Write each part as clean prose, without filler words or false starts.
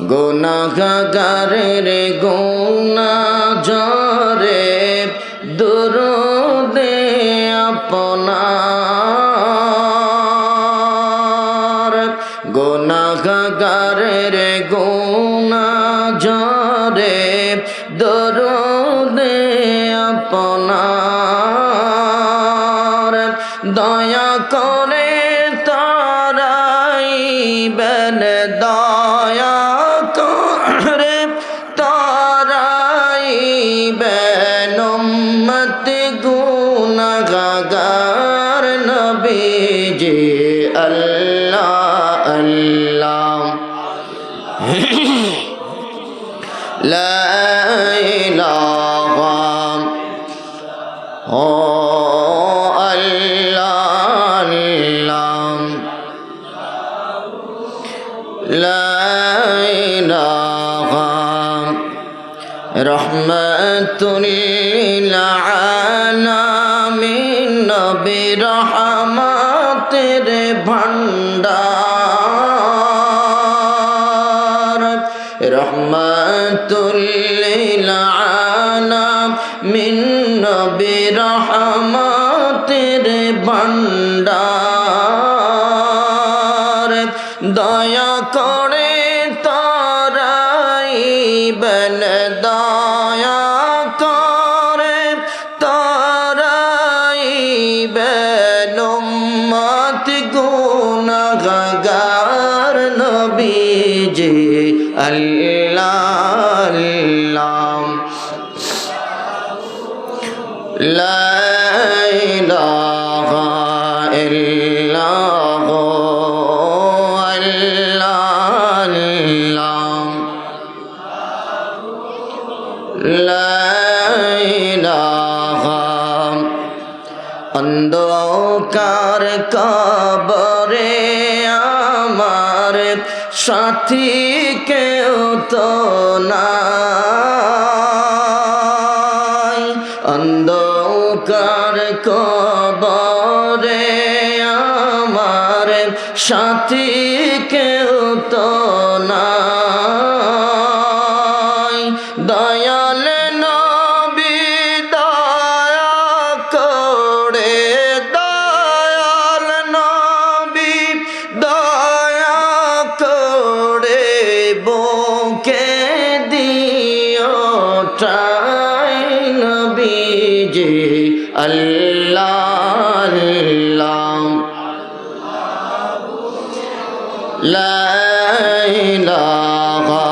গুনাহগারের গুনাহ ঝরে দরুদে আপনার গুনাহগারের গুনাহ ঝরে দরুদে আপনার দয়া করে তারাইবেন দয়া করে তারাইবেন উম্মত গুনাহগার নবীজি আল্লাহ আল্লাহ লা ইলাহা রহমাতুল লিল আলামিন নবী রহমাতের ভান্ডার রহমাতুল লিল আলামিন নবী রহমাতের ভান্ডার দয়া করে তারাইবেন দয়া করে তারাইবেন উম্মত গুনাহগার নবীজি আল্লাহ আল্লাহ লা ইলাহা ইল্লাল্লাহ অন্ধকার কবরে আমার সাথী কেউ তো নাই অন্ধকার কবরে আমার সাথী কেউ তো নাই দয়াল নবী দয়া করে দয়াল নবী দয়া করে বুকে দিও ঠাই নবীজি আল্লাহ আল্লাহ লা ইলাহা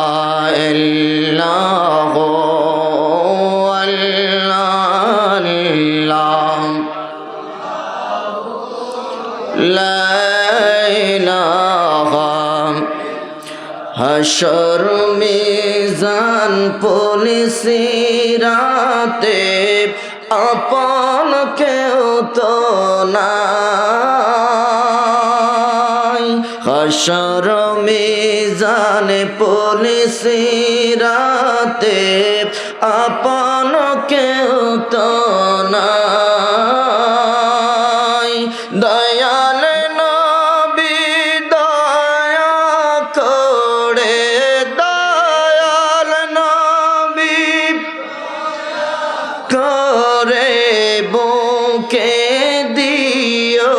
ইল্লাল্লাহ লা ইলাহা হাশর মিজান পুলিশ রাতে আপন কেউ তো নাই হাশর মিজান পুলিশ রাতে আপন কেউ তো নাই দয়াল নবী দয়া করে দয়াল নবী করে বুকে দিও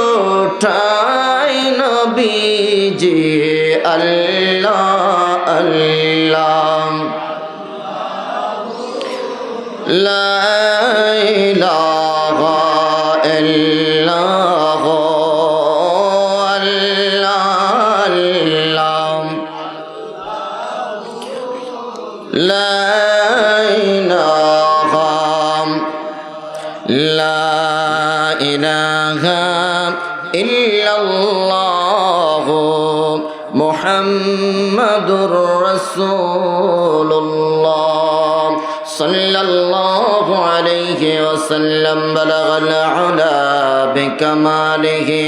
ঠাই নবীজি আল্লাহ আল্লাহ লা ইলাহা ইল্লাল্লাহ লা ইলাহা ইল্লাল্লাহ মুহাম্মাদুর রাসূলুল্লাহ সাল্লাল্লাহু আলাইহি ওয়াসাল্লাম বালাগাল উলা বিকামালিহি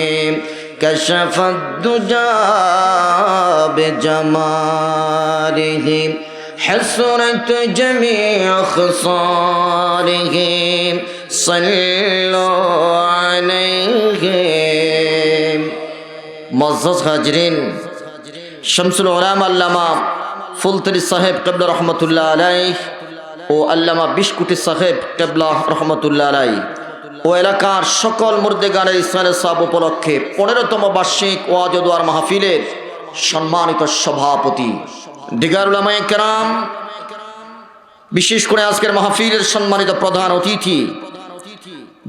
কাশাফাদ দুজা বিজামালিহি حسرت جميع خصاله صلوا عليه معزز حاضرین شمس العلماء علامہ ফুলতলি সাহেব কেবলা রহমতুল্লাহ আলাইহ ও আল্লামা বিশকুটি সাহেব কেবলা রহমতুল্লাহ আলাইহ ও এলাকার সকল মুর্দেগানের ইসমাইল সাহেব উপলক্ষে 15তম বার্ষিক ওয়াজ ও দোয়ার মাহফিলের সম্মানিত সভাপতি দিগার উলামায়ে কেরাম, বিশেষ করে আজকের মাহফিলের সম্মানিত প্রধান অতিথি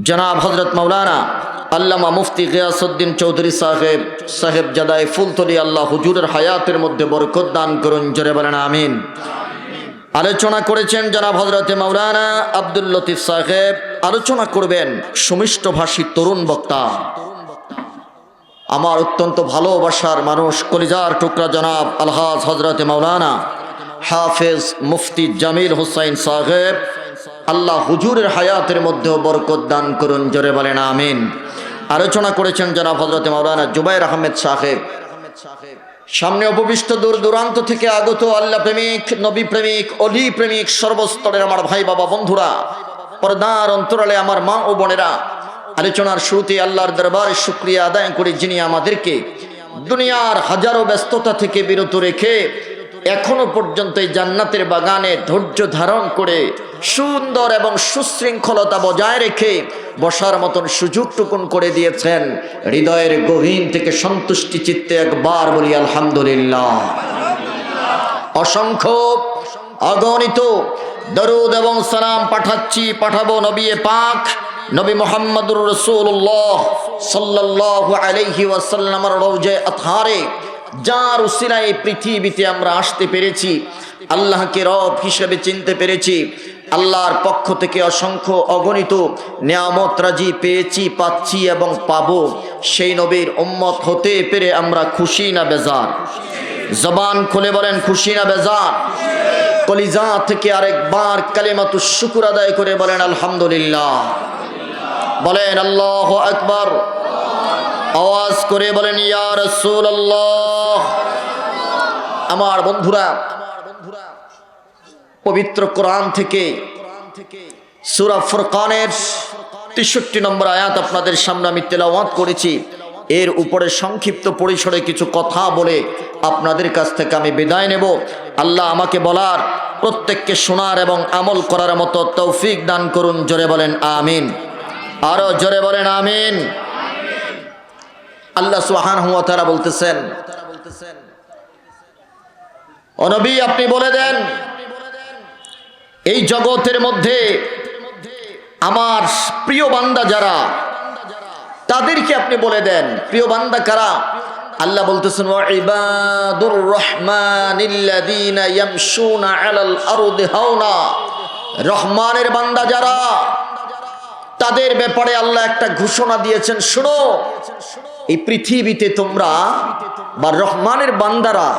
জনাব হযরত মাওলানা আল্লামা মুফতি গিয়াসউদ্দিন চৌধুরী সাহেব জাদাই ফুলতলি, আল্লাহ হুজুরের হায়াতের মধ্যে বরকত দান করুন, জোরে বলেন আমিন। আলোচনা করেছেন জনাব হযরত মাওলানা আব্দুল লতিফ সাহেব, আলোচনা করবেন সুমিষ্টভাষী তরুণ বক্তা, আমার অত্যন্ত ভালোবাসার মানুষ, কলিজার টুকরা জনাব আলহাজ হযরত মাওলানা হাফেজ মুফতি জামিল হুসাইন সাহেব, আল্লাহ হুজুরের হায়াতের মধ্যেও বরকত দান করুন, জোরে বলেন আমিন। আলোচনা করেছেন জনাব হযরত মাওলানা জুবাইর আহমেদ সাহেব। সামনে উপবিষ্ট দূর দূরান্ত থেকে আগত আল্লাহ প্রেমিক, নবী প্রেমিক, অলি প্রেমিক, সর্বস্তরের আমার ভাই বাবা বন্ধুরা, পর্দার অন্তরালে আমার মা ও বোনেরা, আলোচনার শুরুতে আল্লাহর দরবারে শুকরিয়া আদায় করি যিনি আমাদেরকে দুনিয়ার হাজারো ব্যস্ততা থেকে বিরত রেখে এখনো পর্যন্ত এই জান্নাতের বাগানে ধৈর্য ধারণ করে সুন্দর এবং সুশৃঙ্খলতা বজায় রেখে বসার মতন সুযোগটুকুন করে দিয়েছেন। হৃদয়ের গভীর থেকে সন্তুষ্টি চিত্তে একবার বলি আলহামদুলিল্লাহ। অসংখ্য অগণিত দরুদ এবং সালাম পাঠাবো নবী পাক নবী মুহাম্মদুর রাসূলুল্লাহ সাল্লাল্লাহু আলাইহি ওয়াসাল্লামের রওজে আতহারে, যার উসিলায় পৃথিবীতে আমরা আসতে পেরেছি, আল্লাহকে রব হিসেবে চিনতে পেরেছি, আল্লাহর পক্ষ থেকে অসংখ্য অগণিত নিয়ামত রাজি পেয়েছি, পাচ্ছি এবং পাবো। সেই নবীর উম্মত হতে পেরে আমরা খুশি না বেজার? জবান খুলে বলেন খুশি না বেজার? কলিজা থেকে আরেকবার কালিমাতুশ শুকর আদায় করে বলেন আলহামদুলিল্লাহ। বলেন আল্লাহু আকবার। আওয়াজ করে বলেন ইয়া রাসূলুল্লাহ। আমার বন্ধুরা, পবিত্র কোরআন থেকে সূরা ফুরকানের 63 নম্বর আয়াত আপনাদের সামনে আমি তেলাওয়াত করেছি। এর উপরে সংক্ষিপ্ত পরিসরে কিছু কথা বলে আপনাদের কাছ থেকে আমি বিদায় নেব। আল্লাহ আমাকে বলার, প্রত্যেককে শোনার এবং আমল করার মতো তৌফিক দান করুন, জোরে বলেন আমিন। আরো জোরে বলেন আমিন। আল্লাহ সুবহানাহু ওয়া তাআলা বলতেছেন, ও নবী আপনি বলে দেন এই জগতের মধ্যে আমার প্রিয় বান্দা যারা, তাদেরকে আপনি বলে দেন প্রিয় বান্দা কারা। আল্লাহ বলতেছেন ওয়া ইবাদুর রহমানিল্লাযীনা ইয়ামশুনা আলাল আরদি হাওনা, রহমানের বান্দা যারা, তাদের ব্যাপারে আল্লাহ একটা ঘোষণা দিয়েছেন, শুনো এই পৃথিবীতে তোমরা বা রহমানের বান্দারা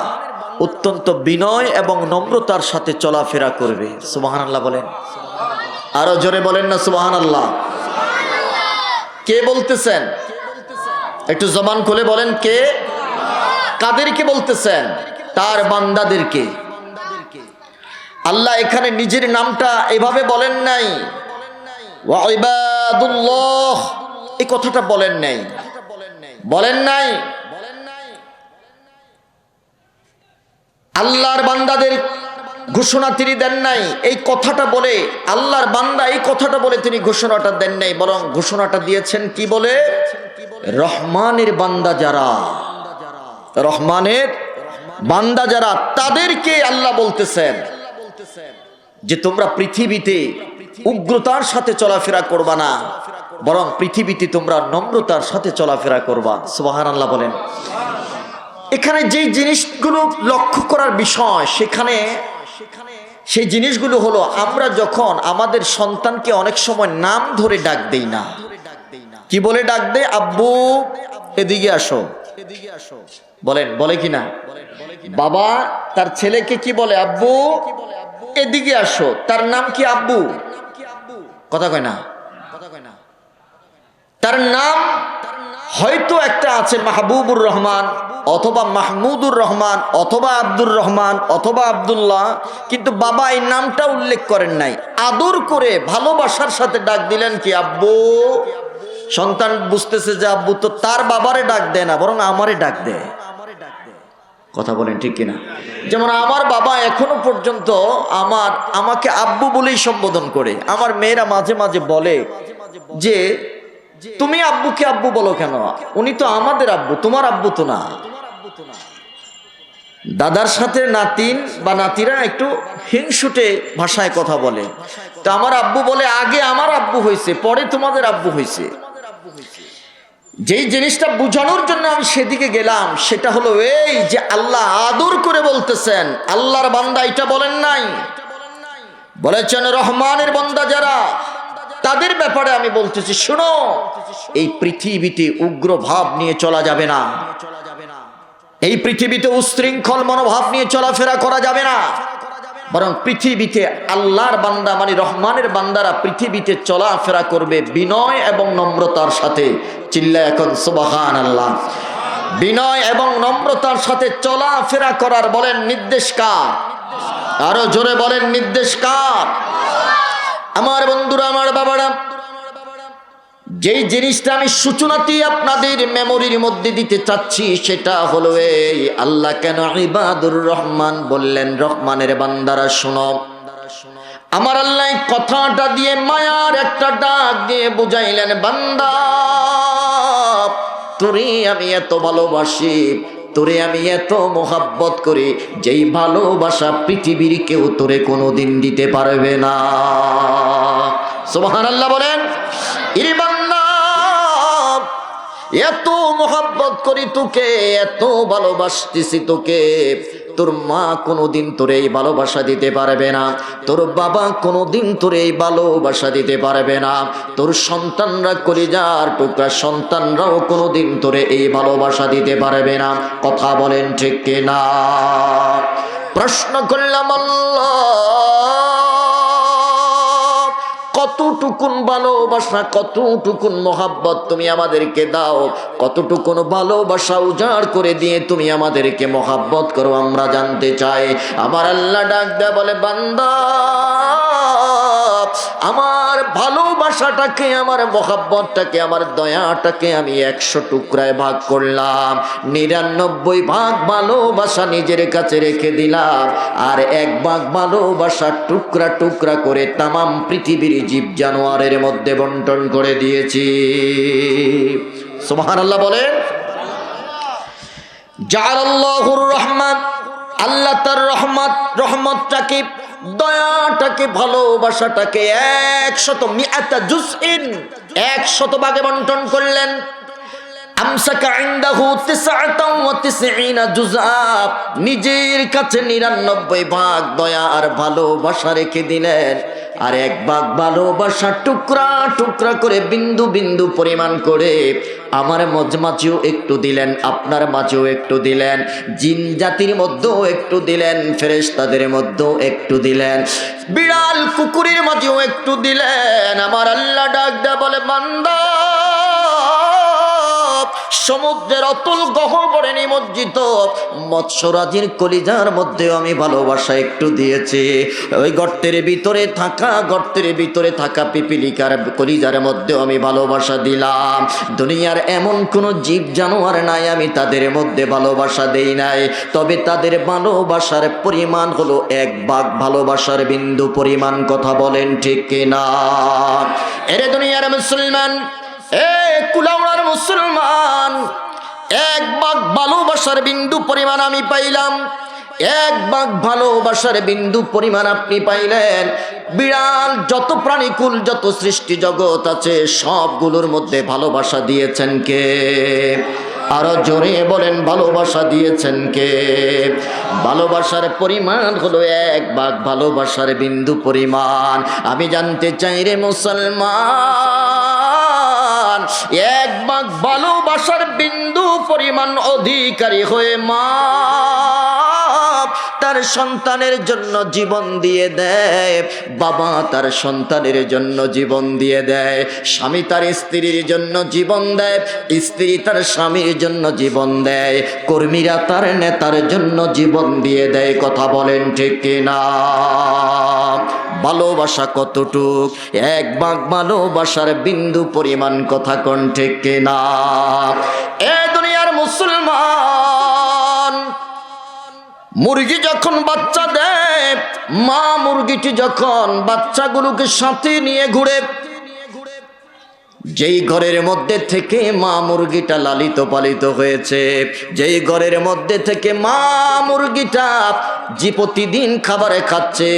অত্যন্ত বিনয় এবং নম্রতার সাথে চলাফেরা করবে। সুবহানাল্লাহ বলেন, আরো জোরে বলেন না সুবহানাল্লাহ। কে বলতেছেন? একটু জবান খুলে বলেন কে? কাদেরকে বলতেছেন? তার বান্দাদেরকে। আল্লাহ এখানে নিজের নামটা এভাবে বলেন নাই, ওয়া ইবাদুল্লাহ এই কথাটা বলেন নাই, বলেন নাই। আল্লাহর বান্দাদের ঘোষণা তিনি দেন নাই এই কথাটা বলে, আল্লাহর বান্দা এই কথাটা বলে তিনি ঘোষণাটা দেন নাই, বরং ঘোষণাটা দিয়েছেন কি বলে? রহমানের বান্দা যারা, রহমানের বান্দা যারা, তাদেরকে আল্লাহ বলতেছেন যে তোমরা পৃথিবীতে উগ্রতার সাথে চলাফেরা করবা না, বরং পৃথিবীতে তোমরা নম্রতার সাথে চলাফেরা করবা। সুবহানাল্লাহ বলেন। এখানে যে জিনিসগুলো লক্ষ্য করার বিষয়, সেখানে সেই জিনিসগুলো হলো, আমরা যখন আমাদের সন্তানকে অনেক সময় নাম ধরে ডাক দেই না, কি বলে ডাক দেয়? আব্বু এদিকে আসো, বলেন, বলে কি না? বাবা তার ছেলেকে কি বলে? আব্বু এদিকে আসো। তার নাম কি? আব্বু। কথা কয় না? তার নাম হয়তো একটা আছে মাহবুবুর রহমান অথবা মাহমুদুর রহমান অথবা আব্দুর রহমান অথবা আব্দুল্লাহ, কিন্তু বাবা এই নামটা উল্লেখ করেন নাই। আদর করে ভালোবাসার সাথে ডাক দিলেন কি? আব্বু। সন্তান বুঝতেছে যে আব্বু তো তার বাবারে ডাক দেয় না, বরং আমারে ডাক দেয়। কথা বলেন ঠিক কিনা? যেমন আমার বাবা এখনো পর্যন্ত আমাকে আব্বু বলেই সম্বোধন করে। আমার মেয়েরা মাঝে মাঝে বলে যে তুমি আব্বুকে আব্বু বলো কেন, উনি তো আমাদের আব্বু, তোমার আব্বু তো না। দাদার সাথে নাতিন বা নাতিরা একটু হিংসুটে ভাষায় কথা বলে। তো আমার আব্বু বলে আগে আমার আব্বু হয়েছে, পরে তোমাদের আব্বু হয়েছে। যেই জিনিসটা বুঝানোর জন্য আমি সেদিকে গেলাম সেটা হলো এই যে আল্লাহ আদর করে বলতেছেন, আল্লাহর বান্দা এটা বলেন নাই, বলেছেন রহমানের বান্দা যারা তাদের ব্যাপারে আমি বলতেছি শোনো, এই পৃথিবীতে উগ্র ভাব নিয়ে চলা যাবে না, এই পৃথিবীতে উশৃঙ্খল মনোভাব নিয়ে চলাফেরা করা যাবে না, বরং পৃথিবীতে আল্লাহর বান্দা মানে রহমানের বান্দারা পৃথিবীতে চলাফেরা করবে বিনয় এবং নম্রতার সাথে। চিল্লা এখন সুবহানাল্লাহ। বিনয় এবং নম্রতার সাথে চলাফেরা করার বলেন নির্দেশ কার? আরো জোরে বলেন নির্দেশ কার? আমার বন্ধুরা, আমার বাবারা, যেই জিনিসটা আমি সূচনাতে আপনাদের মেমোরির মধ্যে দিতে চাচ্ছি সেটা হলো এই, আল্লাহ কেন ইবাদুর রহমান বললেন, রহমানের বান্দারা শোনো। আমার আল্লাহ কথাটা দিয়ে মায়ার একটা ডাক দিয়ে বুঝাইলেন, বান্দা তোরে আমি এত ভালোবাসি, তোরে আমি এত মোহাব্বত করি, যেই ভালোবাসা পৃথিবীর কেউ তোরে কোনোদিন দিতে পারবে না। সুবহানাল্লাহ বলেন। ইরে বান্দা, এত মোহাব্বত করি তোকে, এত ভালোবাসতেছি তোকে, তোর মা কোনোদিন তোরে এই ভালোবাসা দিতে পারবে না, তোর বাবা কোনোদিন তোরে এই ভালোবাসা দিতে পারবে না, তোর সন্তানরা কলিজার টুকরা সন্তানরাও কোনোদিন তোরে এই ভালোবাসা দিতে পারবে না। কথা বলেন ঠিক কিনা? প্রশ্ন করলাম, আল্লাহ কতটুকুন ভালোবাসা, কতটুকুন মোহাব্বত তুমি আমাদেরকে দাও, কতটুকুন ভালোবাসা উজাড় করে দিয়ে তুমি আমাদেরকে মোহাব্বত করো, আমরা জানতে চাই। আমার আল্লাহ ডাক দেয়া বলে, বান্দা আমার ভালোবাসাটাকে, আমার মোহাব্বতটাকে, আমার দয়াটাকে আমি 100 টুকরায় ভাগ করলাম, 99 ভাগ ভালোবাসা নিজের কাছে রেখে দিলাম, আর 1 ভাগ ভালোবাসা টুকরা টুকরা করে তামাম পৃথিবীর জীব জানোয়ারের মধ্যে বন্টন করে দিয়েছি। সুবহানাল্লাহ বলেন। জাআলাল্লাহুর রহমান, আল্লাহ তার রহমতটাকে, দয়াটাকে, ভালোবাসাটাকে 100 ভাগে বন্টন করলেন। আমসাকা ইনদাহু 99 জুযআ, নিজের কাছে 99 ভাগ দয়া আর ভালোবাসা রেখে দিলেন, আর 1 ভাগ ভালোবাসা টুকরা টুকরা করে বিন্দু বিন্দু পরিমাণ করে আমার মাঝেও একটু দিলেন, আপনার মাঝেও একটু দিলেন, জিন জাতির মধ্যেও একটু দিলেন, ফেরেশতাদের মধ্যেও একটু দিলেন, বিড়াল কুকুরের মাঝেও একটু দিলেন। আমার আল্লাহ ডাক দেয়া বলে, বান্দা সমুদ্রের অতুল গহ্বরে নিমজ্জিত মৎস্যরাজির কলিজার মধ্যেও আমি ভালোবাসা একটু দিয়েছি। ওই গর্তের ভিতরে থাকা পিপিলিকার কলিজার মধ্যেও আমি ভালোবাসা দিলাম। দুনিয়ার এমন কোন জীব জানোয়ার নাই আমি তাদের মধ্যে ভালোবাসা দেই নাই, তবে তাদের ভালোবাসার পরিমাণ হলো 1 ভাগ ভালোবাসার বিন্দু পরিমাণ। কথা বলেন ঠিক কিনা? এরে দুনিয়ার মুসলমান, এ কুলাউড়ার মুসলমান, 1 ভাগ ভালোবাসার বিন্দু পরিমাণ আমি পাইলাম, 1 ভাগ ভালোবাসার বিন্দু পরিমাণ আপনি পাইলেন। বিড়াল যত প্রাণীকুল, যত সৃষ্টি জগৎ আছে সবগুলোর মধ্যে ভালোবাসা দিয়েছেন কে? আরো জোরে বলেন, ভালোবাসা দিয়েছেন কে? ভালোবাসার পরিমাণ হলো 1 ভাগ ভালোবাসার বিন্দু পরিমাণ। আমি জানতে চাই রে মুসলমান, 1 ভাগ ভালোবাসার বিন্দু পরিমাণ অধিকারী হয়ে মা তার সন্তানের জন্য জীবন দিয়ে দেয়, বাবা তার সন্তানের জন্য জীবন দিয়ে দেয়, স্বামী তার স্ত্রীর জন্য জীবন দেয়, স্ত্রী তার স্বামীর জন্য জীবন দেয়, কর্মীরা তার নেতার জন্য জীবন দিয়ে দেয়। কথা বলেন ঠিক কিনা? ভালোবাসা কতটুক? 1 ভাগ ভালোবাসার বিন্দু পরিমাণ। কথা কোন ঠিক কিনা? এ দুনিয়ার মুসলমান, মুরগি যখন বাচ্চা দেয়, মা মুরগিটি যখন বাচ্চাগুলোকে সাথে নিয়ে ঘুরে, যেই ঘরের মধ্যে থেকে মা মুরগিটা লালিত পালিত হয়েছে, যেই ঘরের মধ্যে থেকে মা মুরগিটা যে প্রতিদিন খাবারে খাচ্ছে,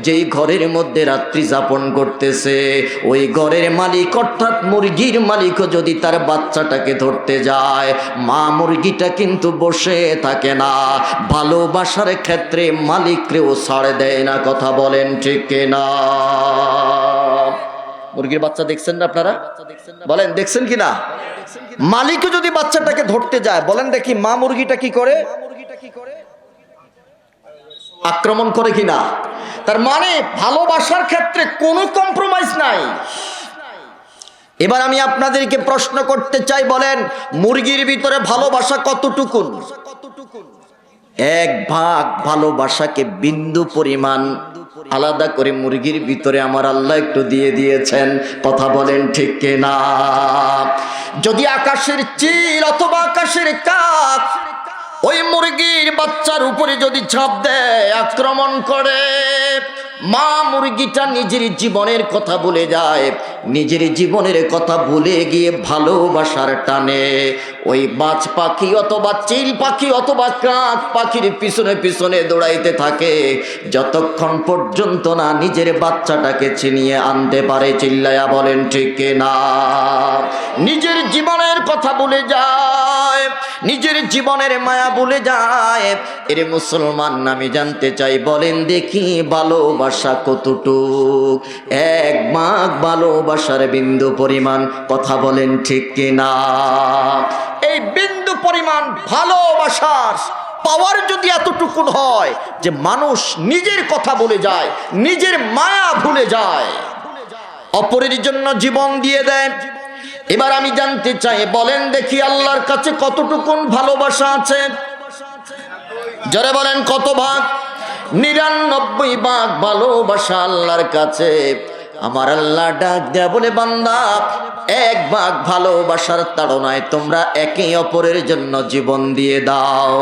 যেই ঘরের মধ্যে রাত্রি যাপন করতেছে, ওই ঘরের মালিক অর্থাৎ মুরগির মালিকও যদি তার বাচ্চাটাকে ধরতে যায়, মা মুরগিটা কিন্তু বসে থাকে না, ভালোবাসার ক্ষেত্রে মালিকরেও ছাড় দেয় না। কথা বলেন ঠিক কিনা? মুরগির বাচ্চা দেখছেন না আপনারা? বলেন দেখছেন কিনা? মালিকও যদি বাচ্চাটাকে ধরতে যায়, বলেন দেখি মা মুরগিটা কি করে? আক্রমণ করে কিনা? তার মানে ভালোবাসার ক্ষেত্রে কোনো কম্প্রোমাইজ নাই। এবার আমি আপনাদেরকে প্রশ্ন করতে চাই, বলেন মুরগির ভিতরে ভালোবাসা কতটুকুন? এক ভাগ ভালোবাসাকে বিন্দু পরিমাণ আলাদা করে মুরগির ভিতরে আমার আল্লাহ একটু দিয়ে দিয়েছেন। কথা বলেন ঠিক কিনা? যদি আকাশের চিল অথবা আকাশের কাক ওই মুরগির বাচ্চার উপরে যদি ঝাঁপ দেয়, আক্রমণ করে, মা মুরগিটা নিজের জীবনের কথা ভুলে যায়, নিজের জীবনের কথা ভুলে গিয়ে ভালোবাসার টানে ওই বাজ পাখি অথবা চিল পাখি অথবা কাক পাখির পিছনে পিছনে দৌড়াইতে থাকে, যতক্ষণ পর্যন্ত না নিজের বাচ্চাটাকে ছিনিয়ে আনতে পারে। চিল্লায়া বলেন ঠিক কিনা? নিজের জীবনের কথা ভুলে যায়, নিজের জীবনের মায়া ভুলে যায়। এর মুসলমান আমি জানতে চাই, বলেন দেখি ভালোবাসা কতটুক? এক ভাগ ভালোবাসার বিন্দু পরিমাণ। কথা বলেন ঠিক কিনা? এই বিন্দু পরিমাণ ভালোবাসার পাওয়ার যদি এতটুকুন হয় যে মানুষ নিজের কথা ভুলে যায়, নিজের মায়া ভুলে যায়, অপরের জন্য জীবন দিয়ে দেয়। এবার আমি জানতে চাই, বলেন দেখি আল্লাহর কাছে কতটুকুন ভালোবাসা আছে? জোরে বলেন কত ভাগ? 99 ভাগ ভালোবাসা আল্লাহর কাছে। আমার আল্লাহ ডাক দেয়া বলে, বান্দা এক ভাগ ভালোবাসার তাড়নায় তোমরা একে অপরের জন্য জীবন দিয়ে দাও।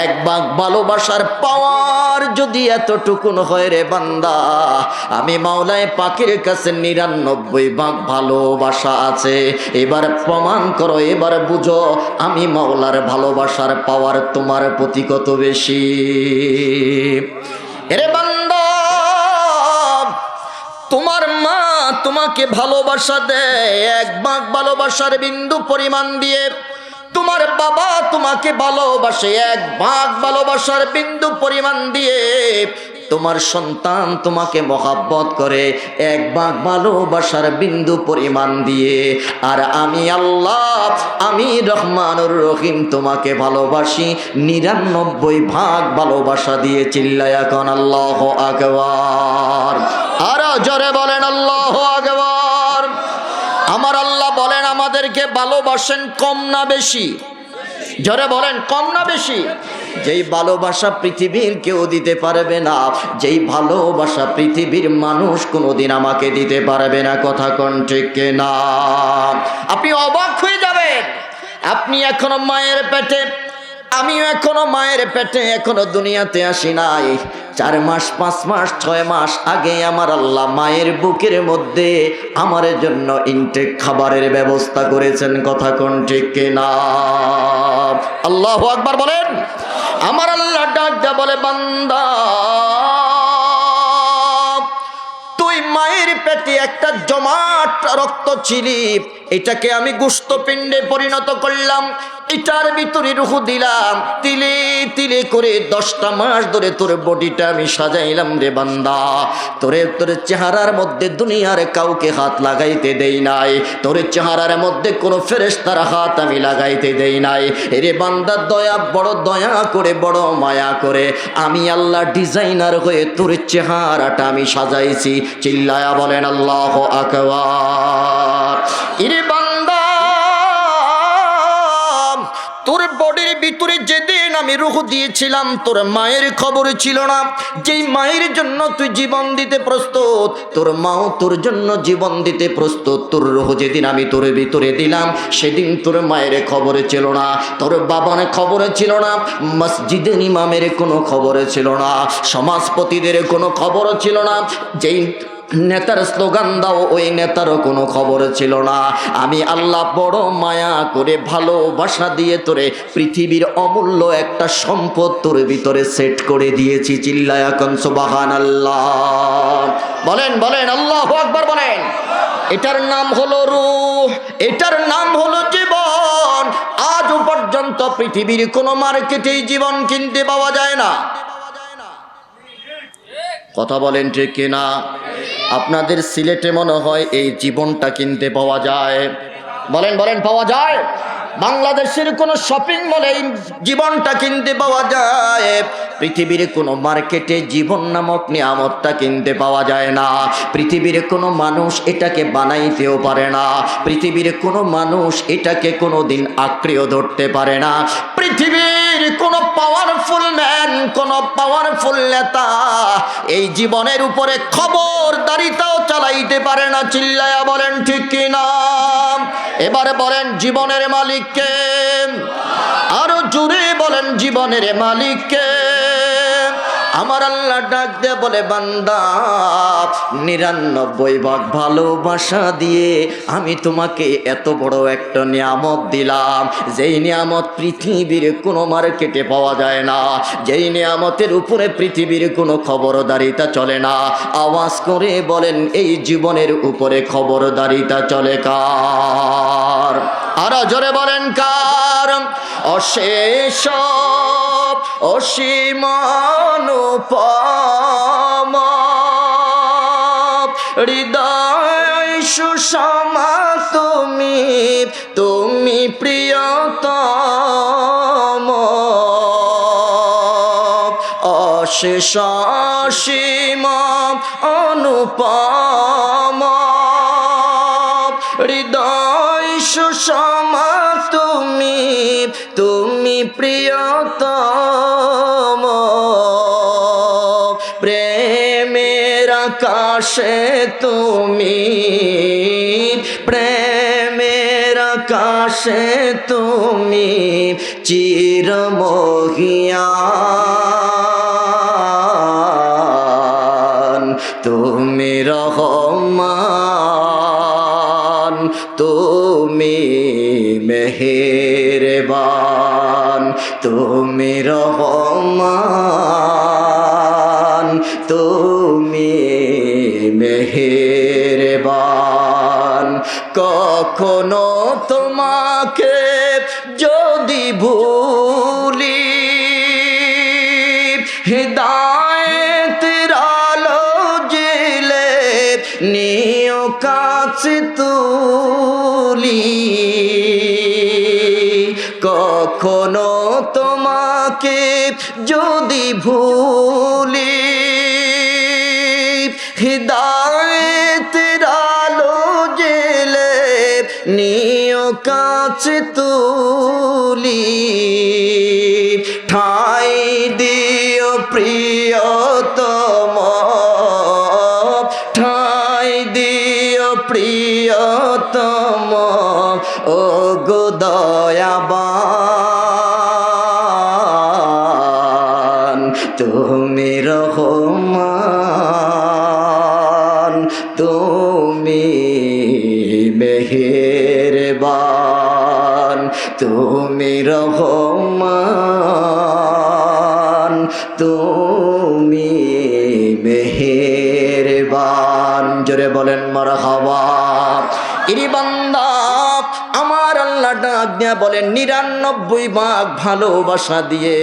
এক ভাগ ভালোবাসার পাওয়ার যদি এতটুকুন হয় রে বান্দা, আমি মাওলায় পাকের কাছে 99 ভাগ ভালোবাসা আছে। এবার প্রমাণ করো, এবার বুঝো আমি মাওলার ভালোবাসার পাওয়ার তোমার প্রতি কত বেশি। রে বান্দা, তোমার মা তোমাকে ভালোবাসা দেয় এক ভাগ ভালোবাসার বিন্দু পরিমাণ দিয়ে, তোমার বাবা তোমাকে ভালোবাসে এক ভাগ ভালোবাসার বিন্দু পরিমাণ দিয়ে, তোমার সন্তান তোমাকে মহাব্বত করে এক ভাগ ভালোবাসার বিন্দু পরিমাণ দিয়ে, আর আমি আল্লাহ, আমি রহমানুর রহিম তোমাকে ভালোবাসি 99 ভাগ ভালোবাসা দিয়ে। চিল্লায়া কোন আল্লাহু আকবার। আর জোরে বলেন আল্লাহু আকবার। আমার আল্লাহ বলেন আমাদেরকে ভালোবাসেন কম না বেশি? জোরে বলেন কম না বেশি? যেই ভালোবাসা পৃথিবীর কেউ দিতে পারবে না, যেই ভালোবাসা পৃথিবীর মানুষ কোনোদিন আমাকে দিতে পারবে না। কথা কোন ঠিক না? আপনি অবাক হয়ে যাবেন, আপনি এখনো মায়ের পেটে, আমিও এখনো মায়ের পেটে, এখনো দুনিয়াতে আসি নাই। 4 মাস 5 মাস 6 মাস আগে আমার আল্লাহ মায়ের বুকের মধ্যে আমার জন্য ইনটেক খাবারের ব্যবস্থা করেছেন। কথা কোন ঠিক না? আল্লাহু আকবার বলেন। আমার আল্লাহ ডাক দেয়া বলে, বান্দা তুই মায়ের পেটে একটা জমাট রক্ত ছিলি, এটাকে আমি গোশত পিণ্ডে পরিণত করলাম, এটার ভিতরে রূহ দিলাম, তিলে তিলে করে 10টা মাস ধরে তোর বডিটা আমি সাজাইলাম রে বান্দা। তোর চেহারার মধ্যে দুনিয়ার কাউকে হাত লাগাইতে দেই নাই, তোর চেহারার মধ্যে কোনো ফেরেশতার হাত আমি লাগাইতে দেই নাই। এরে বান্দা, দয়া বড় দয়া করে, বড় মায়া করে আমি আল্লাহ ডিজাইনার হয়ে তোর চেহারাটা আমি সাজাইছি। চিল্লায়া বলেন আল্লাহু আকবার। এরে বান্দা, তোর বডির ভিতরে যেদিন আমি রূহ দিয়েছিলাম তোর মায়ের খবর ছিল না, যেই মায়ের জন্য তুই জীবন দিতে প্রস্তুত তোর মাও তোর জন্য জীবন দিতে প্রস্তুত। তোর রূহ যেদিন আমি তোর ভিতরে দিলাম সেদিন তোর মায়ের খবর ছিল না, তোর বাবার খবর ছিল না, মসজিদের ইমামের কোনো খবর ছিল না, সমাজপতিদের কোনো খবর ছিল না, যেই নেতার স্লোগান দাও ওই নেতারও কোনো খবর ছিল না। আমি আল্লাহ বড় মায়া করে ভালোবাসা দিয়ে তোরে পৃথিবীর অমূল্য একটা সম্পদ তোর ভিতরে সেট করে দিয়েছি। চিল্লায়া কোন সুবহানাল্লাহ। বলেন বলেন আল্লাহু আকবার বলেন। এটার নাম হলো রূহ, এটার নাম হলো জীবন। আজও পর্যন্ত পৃথিবীর কোনো মার্কেটেই জীবন কিনতে পাওয়া যায় না। কথা বলেন ঠিক কিনা? আপনাদের সিলেটে মনে হয় এই জীবনটা কিনতে পাওয়া যায়। বলেন বলেন পাওয়া যায়? বাংলাদেশের কোনো শপিং মলে এই জীবনটা কিনতে পাওয়া যায়। পৃথিবীর কোনো মার্কেটে জীবন নামক নিয়ামতটা কিনতে পাওয়া যায় না। পৃথিবীর কোনো মানুষ এটাকে বানাইতেও পারে না। পৃথিবীর কোনো মানুষ এটাকে কোনো দিন আঁকড়েও ধরতে পারে না। পৃথিবীর কোনো পাওয়ারফুল ম্যান, কোনো পাওয়ারফুল নেতা এই জীবনের উপরে খবরদারিতাও চালাইতে পারে না। চিল্লায়া বলেন ঠিক কিনা? এবারে বলেন জীবনের মালিক কে? আরো জোরে বলেন জীবনের মালিক কে? আমার আল্লাহ ডাক দিয়ে বলে, বান্দা 99 ভাগ ভালোবাসা দিয়ে আমি তোমাকে এত বড় একটা নিয়ামত দিলাম, যেই নিয়ামত পৃথিবীর কোনো মার্কেটে পাওয়া যায় না, যেই নিয়ামতের উপরে পৃথিবীর কোনো খবরদারিতা চলে না। আওয়াজ করে বলেন এই জীবনের উপরে খবরদারিতা চলে কার? আরো জোরে বলেন কার? অশেষ অসীম অনুপম হৃদয় সুষমা তুমি, তুমি প্রিয়তম। অশেষ অসীম অনুপম হৃদয় সুষমা তুমি, তুমি প্রিয়তম। প্রেমের আকাশে তুমি, প্রেমের আকাশে তুমি চিরমহিয়ান, তুমি রহমান, তুমি মেহেরবান, তুমি রহমান, তুমি মেহেরবান। কখনো তোমাকে যদি ভুলি, হিদায়েতের আলো জ্বেলে নিও কাছে তুলি। কখনো তোমাকে যদি ভুলি, হিদায়েতের আলো জ্বেলে নিও কাছে তুলি। ঠাই দিও প্রিয়তম, ঠাই দিও প্রিয়তম, ও গো দয়াবান, তুমি রহমান, তুমি মেহেরবান, তুমি রহমান, তুমি মেহেরবান। জোরে বলেন মারহাবা। ইরি বান্দা আমার আল্লাহ ডাক দিয়া বলেন 99 ভাগ ভালোবাসা দিয়ে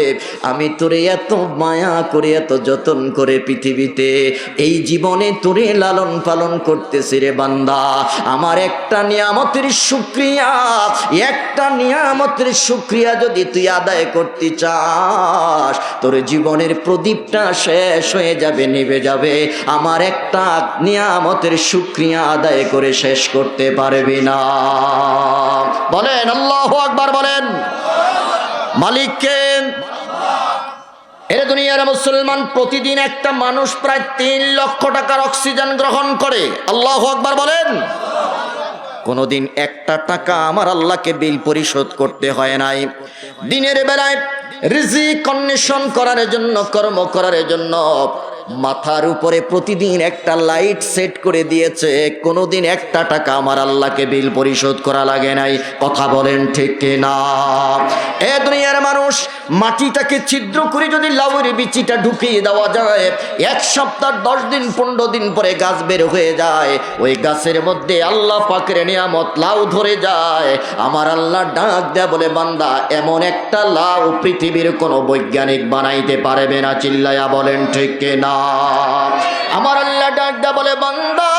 আমি তোরে এত মায়া করে এত যতন করে পৃথিবীতে এই জীবনে তোরে লালন পালন করতেছি রে বান্দা। আমার একটা নিয়ামতের শুকরিয়া, একটা নিয়ামতের শুকরিয়া যদি তুই আদায় করতে চাস, তোর জীবনের প্রদীপটা শেষ হয়ে যাবে, নিভে যাবে। আমার একটা নিয়ামতের শুকরিয়া আদায় করে শেষ করতে পারবি না। বলেন আল্লাহু আকবার বলেন। মালিক কে? এর দুনিয়ার মুসলমান, প্রতিদিন একটা মানুষ প্রায় 3 লক্ষ টাকার অক্সিজেন গ্রহণ করে। আল্লাহু আকবার বলেন। কোনদিন একটা টাকা আমার আল্লাহকে বিল পরিশোধ করতে হয় নাই। দিনের বেলায় রিজিক অন্বেষণ করার জন্য, কর্ম করার জন্য মাথার উপরে প্রতিদিন একটা লাইট সেট করে দিয়েছে। কোনোদিন একটা টাকা আমার আল্লাহকে বিল পরিশোধ করা লাগে নাই। কথা বলেন ঠিক কিনা? এ দুনিয়ার মানুষ, মাটিটাকে ছিদ্র করে যদি লাউয়ের বিচিটা ঢুকিয়ে দেওয়া যায়, 1 সপ্তাহ 10 দিন 15 দিন পরে গাছ বের হয়ে যায়। ওই গাছের মধ্যে আল্লাহ পাকের নিয়ামত লাউ ধরে যায়। আমার আল্লাহ ডাক দেয়া বলে, বান্দা, এমন একটা লাউ পৃথিবীর কোনো বৈজ্ঞানিক বানাইতে পারবে না। চিল্লায়া বলেন ঠিক কিনা? আমার আল্লাহ ডাক দেয়া বলে, বান্দা,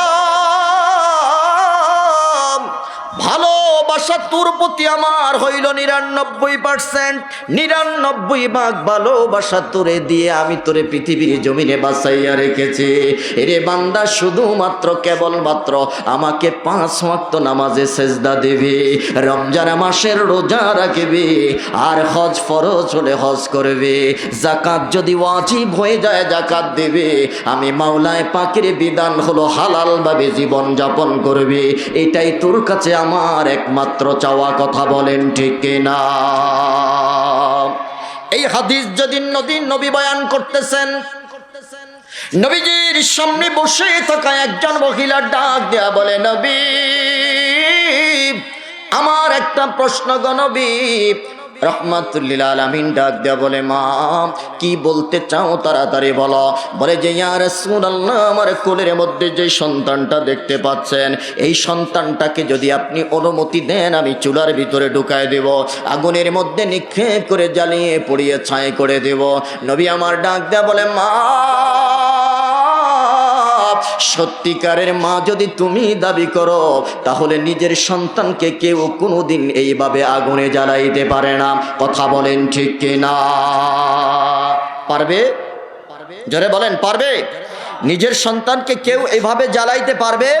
ভালোবাসা তোর প্রতি আমার হইল 99%। 99 ভাগ ভালোবাসা তোরে দিয়ে আমি তোরে পৃথিবীর জমিনে বাঁচাইয়া রেখেছি। এরে বান্দা, শুধুমাত্র কেবলমাত্র আমাকে 5 ওয়াক্ত নামাজে সেজদা দেবে, রমজান মাসের রোজা রাখবে, আর হজ ফরজ হলে হজ করবে, যাকাত যদি ওয়াজিব হয়ে যায় যাকাত দেবে। আমি মাওলায় পাকের বিধান হলো হালাল ভাবে জীবন যাপন করবে। এটাই তোর কাছে আমার একমাত্র চাওয়া। কথা বলেন ঠিক কিনা? এই হাদিস যদি নবী বয়ান করতেছেন, নবীজির সামনে বসে থাকা একজন মহিলা ডাক দেয়া বলে, নবী, আমার একটা প্রশ্ন গো নবী। রহমাতুল্লিল আলামিন ডাক দেয়া বলে, মা, কি বলতে চাও তাড়াতাড়ি বলো। বলে যে, ইয়া রাসূলুল্লাহ, আমার কোলের মধ্যে যে সন্তানটা দেখতে পাচ্ছেন, এই সন্তানটাকে যদি আপনি অনুমতি দেন, আমি চুলার ভিতরে ঢুকায় দেব, আগুনের মধ্যে নিক্ষেপ করে জ্বালিয়ে পুড়িয়ে ছাই করে দেব। নবী আমার ডাক দেয়া বলে, মা, সত্যিকারের মা যদি তুমি দাবি করো, তাহলে নিজের সন্তানকে কেউ কোনোদিন এইভাবে আগুনে জ্বালাইতে পারে না। কথা বলেন ঠিক কিনা? পারবে? জোরে বলেন, পারবে? নিজের সন্তানকে কেউ এইভাবে জ্বালাইতে পারবে?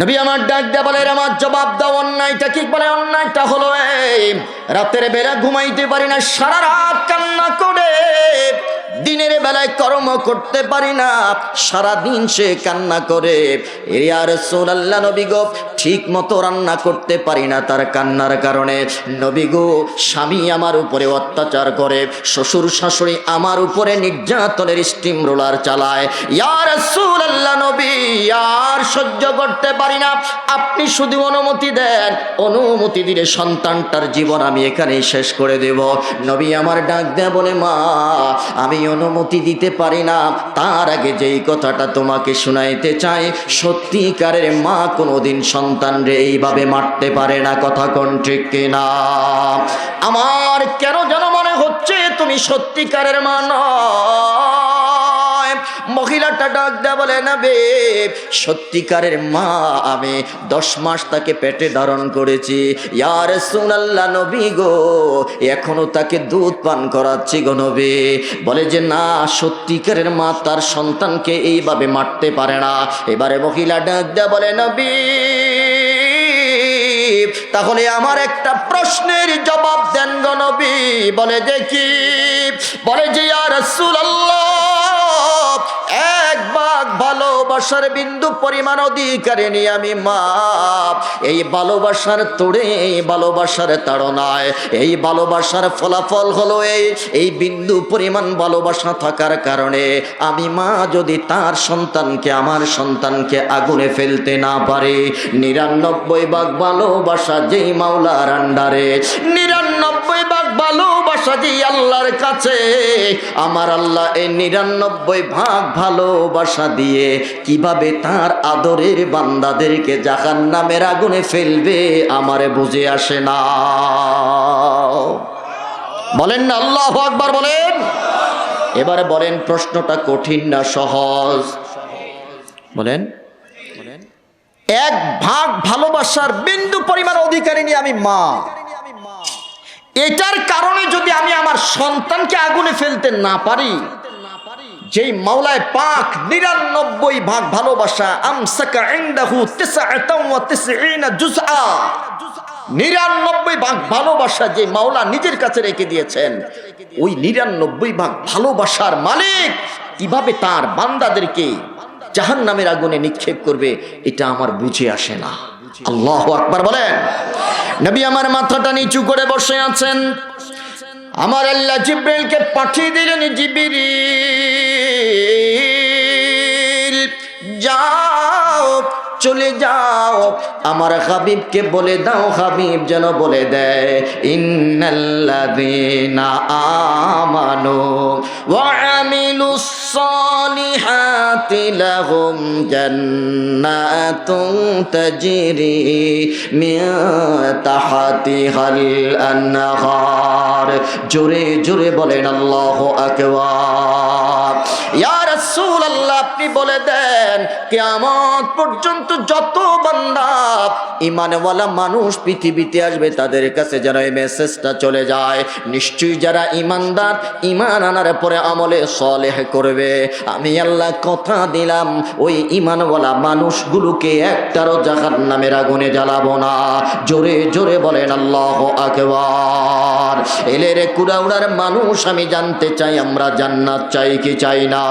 নবী আমার ডাক দেয়া বলে, আমার জবাব দাও, অন্যায়টা কি? বলে, অন্যায়টা হলো এই, রাতের বেলা ঘুমাইতে পারি না, সারা রাত কান্না করে, দিনের বেলায় কর্ম করতে পারি না, সারা দিন সে কান্না করে। ইয়া রাসূলুল্লাহ, নবী গো, ঠিক মতো রান্না করতে পারি না তার কান্নার কারণে। নবী গো, স্বামী আমার উপরে অত্যাচার করে, শ্বশুর শাশুড়ি আমার উপরে নির্যাতনের স্টিম রোলার চালায়। ইয়া রাসূলুল্লাহ, নবী, আর সহ্য করতে পারি না, আপনি শুধু অনুমতি দেন, অনুমতি দিলে সন্তানটার জীবন আমি এখানেই শেষ করে দেব। নবী আমার ডাক দেয়া বলে, মা, আমি অনুমতি দিতে পারি না, তার আগে যেই কথাটা তোমাকে শোনাইতে চাই, সত্যিকারের মা কোনোদিন সন্তানরে এইভাবে মারতে পারে না। কথা কোন ঠিক কিনা? আমার কেন যেন মনে হচ্ছে তুমি সত্যিকারের মা নয়। মহিলাটা ডাক দেয়া বলে, না বে, সত্যিকারের মা আমি, 10 মাস তাকে পেটে ধারণ করেছি। ইয়া রাসূলুল্লাহ, নবী গো, এখনো তাকে দুধ পান করাচ্ছি গো নবী। বলে যে, না, সত্যিকারের মা তার সন্তানকে এইভাবে মারতে পারে না। এবারে মহিলা ডাক দেয়া বলে, নবী, তাহলে আমার একটা প্রশ্নের জবাব দেন গো নবী। বলে যে, কি? বলে যে, ইয়া রাসূলুল্লাহ, 1 ভাগ ভালোবাসার বিন্দু পরিমাণ অধিকারে নিয়ে আমি মা, এই ভালোবাসার তোড়ে, এই ভালোবাসার তাড়নায়, এই ভালোবাসার ফলাফল হলো এই বিন্দু পরিমাণ ভালোবাসা থাকার কারণে আমি মা যদি তার সন্তানকে, আমার সন্তানকে আগুনে ফেলতে না পারে, 99 ভাগ ভালোবাসা যেই মাওলার আন্ডারে, 99 ভাগ ভালোবাসা যেই আল্লাহর কাছে, আমার আল্লাহ এই 99 ভাগ ভালোবাসা দিয়ে কিভাবে তার আদরের বান্দাদেরকে জাহান্নামের আগুনে ফেলবে আমারে বুঝে আসে না। বলেন না আল্লাহু আকবার বলেন। এবারে বলেন, প্রশ্নটা কঠিন না সহজ? বলেন। 1 ভাগ ভালোবাসার বিন্দু পরিমাণ অধিকারী নিয়ে আমি মা, এটার কারণে যদি আমি আমার সন্তানকে আগুনে ফেলতে না পারি, যেই মাওলায় পাক 99 ভাগ ভালোবাসা, আমসাকা ইনদাহু 99 জুজআ, 99 ভাগ ভালোবাসা যে মাওলা নিজের কাছে রেখে দিয়েছেন, ওই 99 ভাগ ভালোবাসার মালিক কিভাবে তার বান্দাদেরকে জাহান্নামের আগুনে নিক্ষেপ করবে, এটা আমার বুঝে আসে না। আল্লাহু আকবার বলেন। নবী আমার মাথাটা নিচু করে বসে আছেন, আমার আল্লাহ জিবরাইলকে পাঠিয়ে দিলেন, জিবরিল যাও, চলে যাও, আমার হাবিবকে বলে দাও, হাবিব যেন বলে দেয়, ইন্নাল্লাযীনা আমানু ওয়া আমিলুস সালিহাতি লাহুম জান্নাতুন তাজরি মিন তাহতিহাল আনহার। জোরে জোরে বলেন আল্লাহু আকবার। ইয়া রাসূলুল্লাহ, আপনি বলে দেন কিয়ামত পর্যন্ত যত বান্দা ঈমানওয়ালা মানুষ পৃথিবীতে আসবে, তাদের কাছে যেন এই মেসেজটা চলে যায়, নিশ্চয়ই যারা ঈমানদার, ঈমান আনার পরে আমলে সালেহ করবে, আমি আল্লাহ কথা দিলাম ওই ঈমানওয়ালা মানুষগুলোকে একটারও জাহান্নামের আগুনে জ্বালাবো না। জোরে জোরে বলেন আল্লাহু আকবার। এলেরে কুড়াউড়ার মানুষ, আমি জানতে চাই আমরা জান্নাত চাই কি চাই না?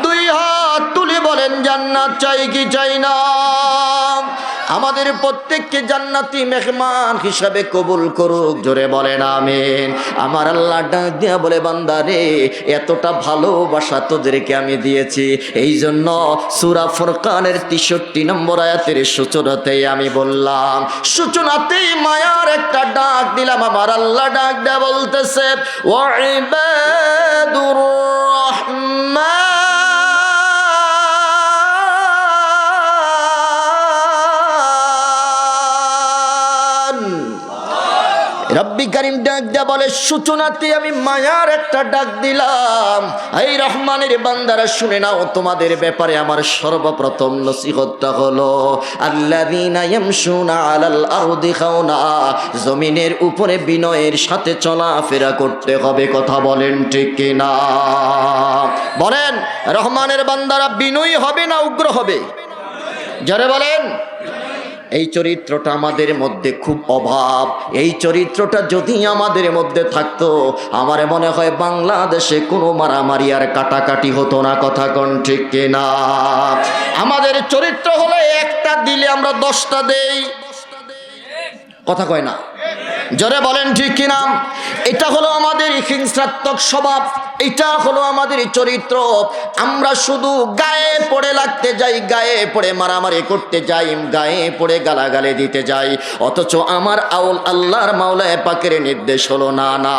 দুই হাত তুলে বলেন জান্নাত চাই কি চাই না? আমাদের প্রত্যেককে জান্নাতি মেহমান হিসাবে কবুল করুক। জোরে বলেন আমিন। আমার আল্লাহ ডাক দিয়া বলে, বান্দা রে, এতটা ভালোবাসা তোদেরকে আমি দিয়েছি, এই জন্য সূরা ফুরকানের 63 নম্বর আয়াতের সূচনাতেই আমি বললাম, সূচনাতেই মায়ার একটা ডাক দিলাম। আমার আল্লাহ ডাক দেয়া বলতেছে, ওয়া ইবাদুর রহমান রব্বি করিম ডাক দেয়া বলে, সূচনাতে আমি মায়ার একটা ডাক দিলাম। এই রহমানের বান্দারা শুনে নাও, তোমাদের ব্যাপারে আমার সর্বপ্রথম নসিহতটা হলো, আল্লাযীনা ইয়ামশুনা আলাল আরদি খাওনা, জমিনের উপরে বিনয়ের সাথে চলাফেরা করতে হবে। কথা বলেন ঠিক কিনা? বলেন, রহমানের বান্দারা বিনয়ী হবে না উগ্র হবে? যারা বলেন, এই চরিত্রটা আমাদের মধ্যে খুব অভাব। এই চরিত্রটা যদি আমাদের মধ্যে থাকতো, আমার মনে হয় বাংলাদেশে কোনো মারামারি আর কাটাকাটি হতো না। কথা কোন ঠিক কিনা? আমাদের চরিত্র হলো একটা দিলে আমরা 10টা দেই। কথা কয় না? জোরে বলেন ঠিক কিনা? এটা হলো আমাদের হিংসাত্মক স্বভাব, এটা হলো আমাদের চরিত্র। আমরা শুধু গায়ে পড়ে লাগতে যাই, গায়ে পড়ে মারামারি করতে যাই, গায়ে পড়ে গালাগালি দিতে যাই, অথচ আমার আল্লাহর মাওলা পাকের নির্দেশ হলো, না না,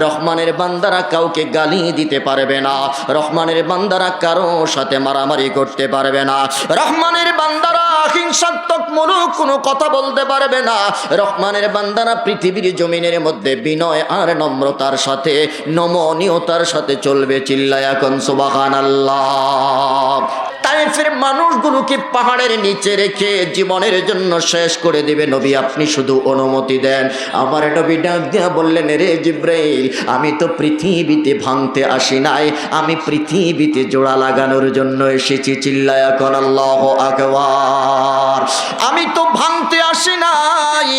রহমানের বান্দারা কাউকে গালি দিতে পারবে না, রহমানের বান্দারা কারো সাথে মারামারি করতে পারবে না, রহমানের বান্দারা হিংসাত্মক মূলক কোনো কথা বলতে পারবে না, রহমানের বান্দারা পৃথিবীর জমিনের মধ্যে বিনয় আর নম্রতার সাথে, নমনীয়তার সাথে চলবে। চিল্লায়া এখন সুবহানাল্লাহ। তায়েফের মানুষগুলোকে পাহাড়ের নিচে রেখে জীবনের জন্য শেষ করে দিবে। নবী আপনি শুধু অনুমতি দেন। আমার নবী ডাক দিয়া বললেন, রে জিবরাইল, আমি তো পৃথিবীতে ভাঙতে আসি নাই, আমি পৃথিবীতে জোড়া লাগানোর জন্য এসেছি। চিল্লায়া এখন আল্লাহু আকবার। আমি তো ভাঙতে আসি নাই,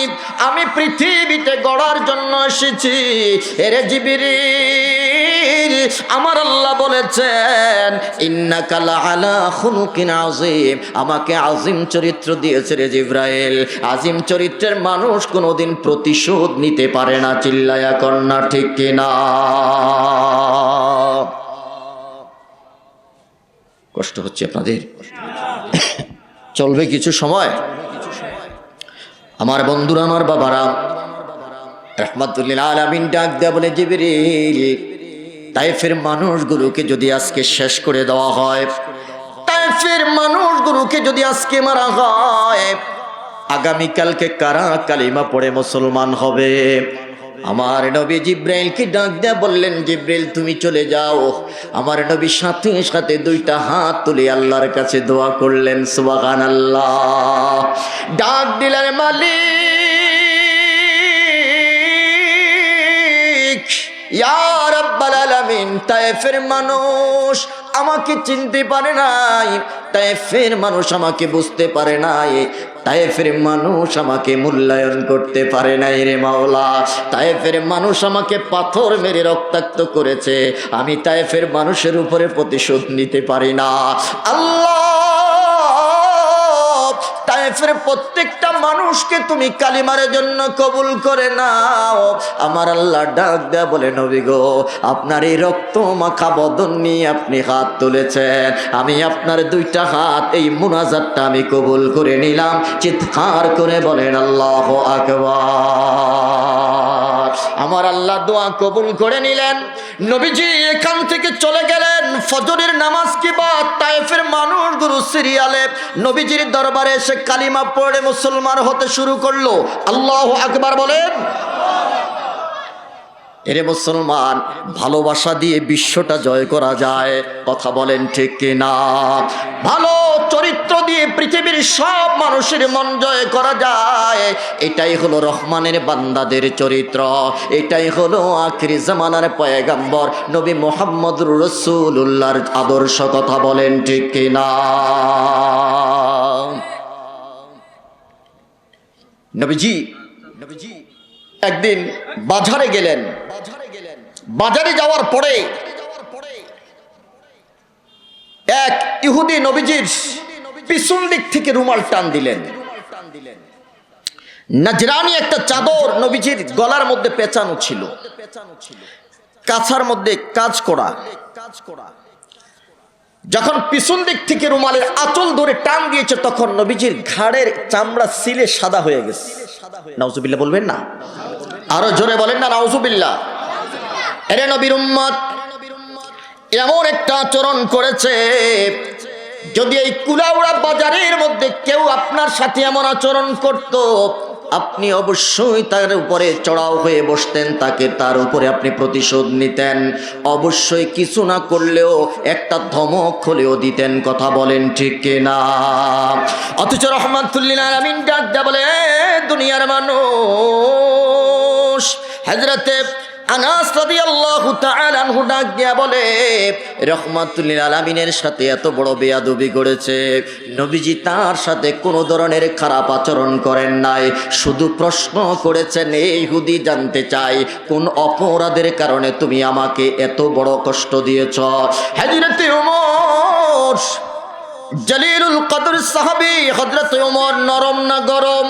আমি পৃথিবীতে গড়ার জন্য এসেছি। এরে জিবরিল, আমার আল্লাহ বলেছেন, ইন্নাকা লাআলা খুলুকিন আযীম, আমাকে আযীম চরিত্র দিয়েছে রে জিবরাইল। আযীম চরিত্রের মানুষ কোনোদিন প্রতিশোধ নিতে পারে না। চিল্লায়া কন্যা ঠিক কিনা? কষ্ট হচ্ছে আপনাদের? চলবে কিছু সময়। আমার বন্ধুরা, আমার বাবারা, রাহমাতুল্লিল আলামিন ডাক দেয়া বলে, জিবরিল, তায়েফের মানুষগুলোকে যদি আজকে শেষ করে দেওয়া হয়, তায়েফের মানুষগুলোকে যদি আজকে মারা হয়, আগামীকালকে কারা কালিমা পড়ে মুসলমান হবে? আমার নবী জিবরাইলকে ডাক দেয়া বললেন, জিবরাইল তুমি চলে যাও। আমার নবী সাথে সাথে 2টা হাত তুলে আল্লাহর কাছে দোয়া করলেন, সুবহানাল্লাহ। ডাক দিলেন, মালিক, ইয়া রাব্বাল আলামিন, তায়েফের মানুষ আমাকে চিনতে পারে নাই, তায়েফের মানুষ আমাকে বুঝতে পারে নাই, তায়েফের মানুষ আমাকে মূল্যায়ন করতে পারে নাই রে মাওলা। তায়েফের মানুষ আমাকে পাথর মেরে রক্তাক্ত করেছে, আমি তায়েফের মানুষের উপরে প্রতিশোধ নিতে পারি না। আল্লাহ, তায়েফের প্রত্যেকটা মানুষকে তুমি কালিমার জন্য কবুল করে নাও। আমার আল্লাহ ডাক দেয়া বলে, নবী গো, আপনার এই রক্ত মাখা বদন নিয়ে আপনি হাত তুলেছেন, আমি আপনার দুইটা হাত, এই মুনাজাতটা আমি কবুল করে নিলাম। চিৎকার করে বলেন আল্লাহু আকবার। আমার আল্লাহ দোয়া কবুল করে নিলেন। নবীজি এখান থেকে চলে গেলেন। ফজরের নামাজ কি বাদ তায়েফের মানুষগুলো সিরিয়ালে নবীজির দরবারে এসে কালিমা পড়ে মুসলমান হতে শুরু করলো। আল্লাহু আকবার বলেন। এরে মুসলমান, ভালোবাসা দিয়ে বিশ্বটা জয় করা যায়, কথা বলেন ঠিক কিনা? ভালো চরিত্র দিয়ে পৃথিবীর সব মানুষের মন জয় করা যায়। এটাই হলো রহমানের বান্দাদের চরিত্র, এটাই হলো আখিরি জামানার পয়গম্বর নবী মুহাম্মদুর রাসূলুল্লাহর আদর্শ, কথা বলেন ঠিক কিনা? নবীজি একদিন বাজারে গেলেন। বাজারে যাওয়ার পরে এক ইহুদি নবীজির পিছন দিক থেকে রুমাল টান দিলেন। নাজরানি একটা চাদর নবীজির গলার মধ্যে পেঁচানো ছিল, কাছার মধ্যে কাজ করা। যখন পিছন দিক থেকে রুমালের আঁচল ধরে টান দিয়েছে, তখন নবীজির ঘাড়ের চামড়া সিলে সাদা হয়ে গেছে। নাউজুবিল্লাহ বলবেন না? আরো জোরে বলেন না নাউজুবিল্লাহ। এরে নবীর উম্মত, এমন একটা আচরণ করেছে, যদি এই কুলাউড়া বাজারের মধ্যে কেউ আপনার সাথে এমন আচরণ করত, আপনি অবশ্যই তার উপরে চড়াও হয়ে বসতেন, তার উপরে আপনি প্রতিশোধ নিতেন। অবশ্যই কিছু না করলেও একটা ধমক হলেও দিতেন, কথা বলেন ঠিক কিনা? অথচ রাহমাতুল লিল আলামিন ডাক দেয়া বলে, দুনিয়ার মানুষ, হযরতে আনাস রাদিয়াল্লাহু তাআলা আনহু ডাক দিয়া বলে, রাহমাতুল লিল আলামিনের সাথে এত বড় বেয়াদবি করেছে, নবীজি তার সাথে কোনো ধরনের খারাপ আচরণ করেন নাই, শুধু প্রশ্ন করেছেন, এই ইহুদি জানতে চাই কোন অপরাধের কারণে তুমি আমাকে এত বড় কষ্ট দিয়েছ। হযরতে ওমর, জলিলুল কদর সাহাবী হযরতে ওমর, নরম না গরম?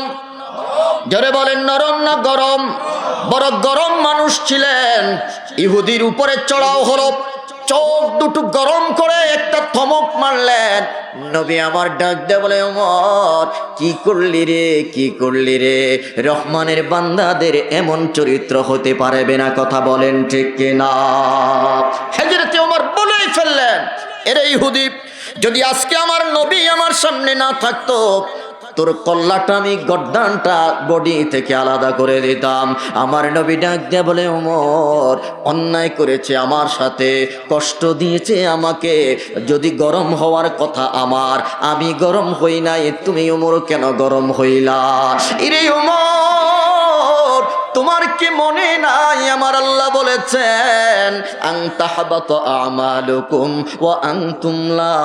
জোরে বলেন, নরম না গরম? বড় গরম মানুষ ছিলেন। ইহুদির উপরে চড়াও হলো, চোখ দুটো গরম করে একটা ধমক মারলেন। নবী আমার ডাক দিয়ে বলে, ওমর কি করলি রে, কি করলি রে? রহমানের বান্দাদের এমন চরিত্র হতে পারবে না, কথা বলেন ঠিক কিনা? হযরতে ওমর বলেই ফেললেন, এরে ইহুদি, যদি আজকে আমার নবী আমার সামনে না থাকতো, তোর কল্লাটা আমি গর্দানটা বডি থেকে আলাদা করে দিতাম। আমার নবী ডাক দিয়ে বলে, ওমর অন্যায় করেছে আমার সাথে, কষ্ট দিয়েছে আমাকে, যদি গরম হওয়ার কথা আমার, আমি গরম হই নাই, তুমি ওমর কেন গরম হইলা? ইরে ওমর, তোমার কি মনে নাই আমার আল্লাহ বলেছেন, আন তাহবাত আমালুকুম ওয়া আনতুম লা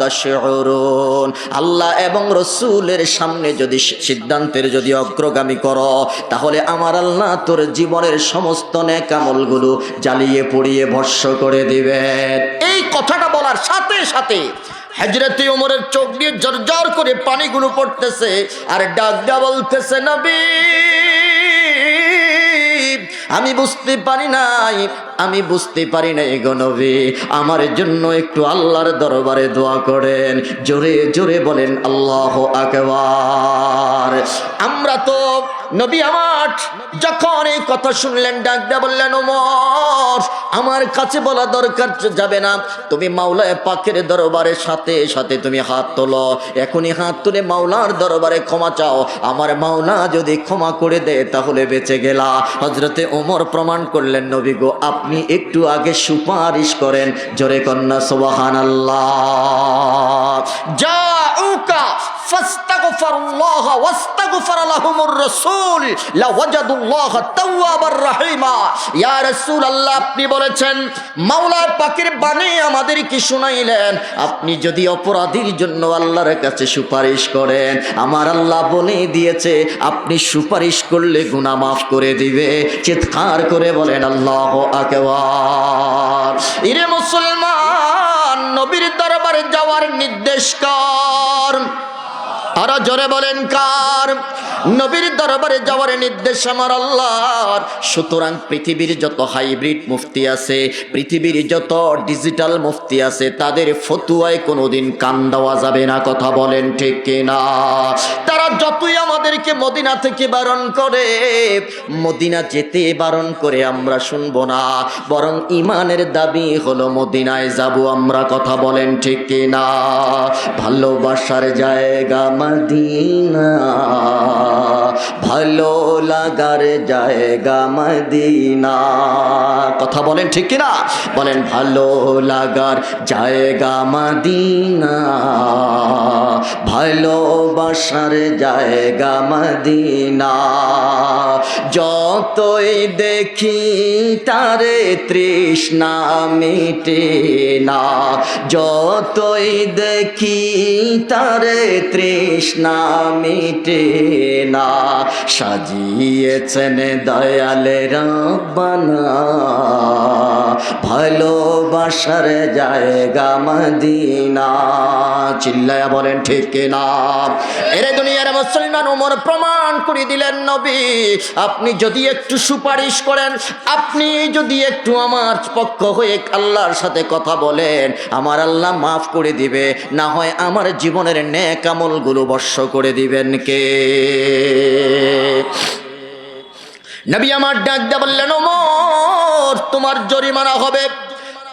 তাশউরুন? আল্লাহ এবং রাসূলের সামনে যদি সিদ্ধান্তের যদি অগ্রগামী করো, তাহলে আমার আল্লাহ তোর জীবনের সমস্ত নেক আমলগুলো জ্বালিয়ে পুড়িয়ে ভস্ম করে দিবেন। এই কথাটা বলার সাথে সাথে হযরতে ওমরের চোখ দিয়ে ঝরঝর করে পানিগুলো পড়তেছে, আর ডাক দিয়া বলতেছে, নবী আমি বুঝতে পারি নাই, আমি বুঝতে পারি নাই গো নবী, আমার জন্য একটু আল্লাহর দরবারে দোয়া করেন। জোরে জোরে বলেন আল্লাহু আকবার। আমরা তো নবী আমার যখন এই কথা শুনলেন, ডাক দিয়া বললেন, ওমর আমার কাছে বলা দরকার যাবে না, তুমি মাওলায়ে পাকের দরবারে সাথে সাথে তুমি হাত তোলো, এখনই হাত তুলে মাওলার দরবারে ক্ষমা চাও, আমার মাওলা যদি ক্ষমা করে দেয় তাহলে বেঁচে গেলা। হযরতে ওমর প্রমাণ করলেন, নবী গো আপনি একটু আগে সুপারিশ করেন, জোরে কন্যা সুবহানাল্লাহ। জাউকা ফাস্তাগফিরুল্লাহ ওয়াস্তাগফারা লাহুমুর রাসূল লাওয়াজাদুল্লাহ তাওয়াবার রহিমা। ইয়া রাসূলুল্লাহ, আপনি বলেছেন, মাওলা পাকের বাণী আমাদেরকে শুনাইলেন, আপনি যদি অপরাধীর জন্য আল্লাহর কাছে সুপারিশ করেন, আমার আল্লাহ বলে দিয়েছে আপনি সুপারিশ করলে গুনাহ মাফ করে দিবে। চিৎকার করে বলেন আল্লাহু আকবার। ইরে মুসলমান, নবীর দরবারে যাওয়ার নির্দেশ কার? আরো জোরে বলেন কার? নবীর দরবারে যাওয়ার নির্দেশ আমার আল্লাহর। সুতরাং পৃথিবীর যত হাইব্রিড মুফতি আছে, পৃথিবীর যত ডিজিটাল মুফতি আছে, তাদের ফতুয়ায় কোনোদিন কান দেওয়া যাবে না। কথা বলেন ঠিক কিনা? তারা যতই আমাদেরকে মদিনা থেকে বারণ করে, মদিনা যেতে বারণ করে আমরা শুনবো না, বরং ইমানের দাবি হলো মদিনায় যাব আমরা। কথা বলেন ঠিক কিনা? ভালোবাসার জায়গা মদিনা, ভালো লাগার জায়গা মদিনা। কথা বলেন ঠিক কিনা? বলেন ভালো লাগার জায়গা মদিনা, ভালোবাসার জায়গা মদিনা। যতই দেখি তারে তৃষ্ণা মিটে না, যতই দেখি তারে তৃষ্ণা মিটে না। সাজিয়েছেন দয়ালে রব্বানা, ভালোবাসার জায়গা মদিনা। চিল্লায়া বলেন ঠিক কিনা? এরে দুনিয়ার মুসলমান, ওমর প্রমাণ করে দিলেন, নবী আপনি যদি একটু সুপারিশ করেন, আপনি যদি একটু আমার পক্ষ হয়ে আল্লাহর সাথে কথা বলেন, আমার আল্লাহ মাফ করে দিবে, না হয় আমার জীবনের নেক আমলগুলো বর্ষ করে দিবেন কে? নবী আমার ডাক দিয়ে বললেন, ওমর তোমার জরিমানা হবে।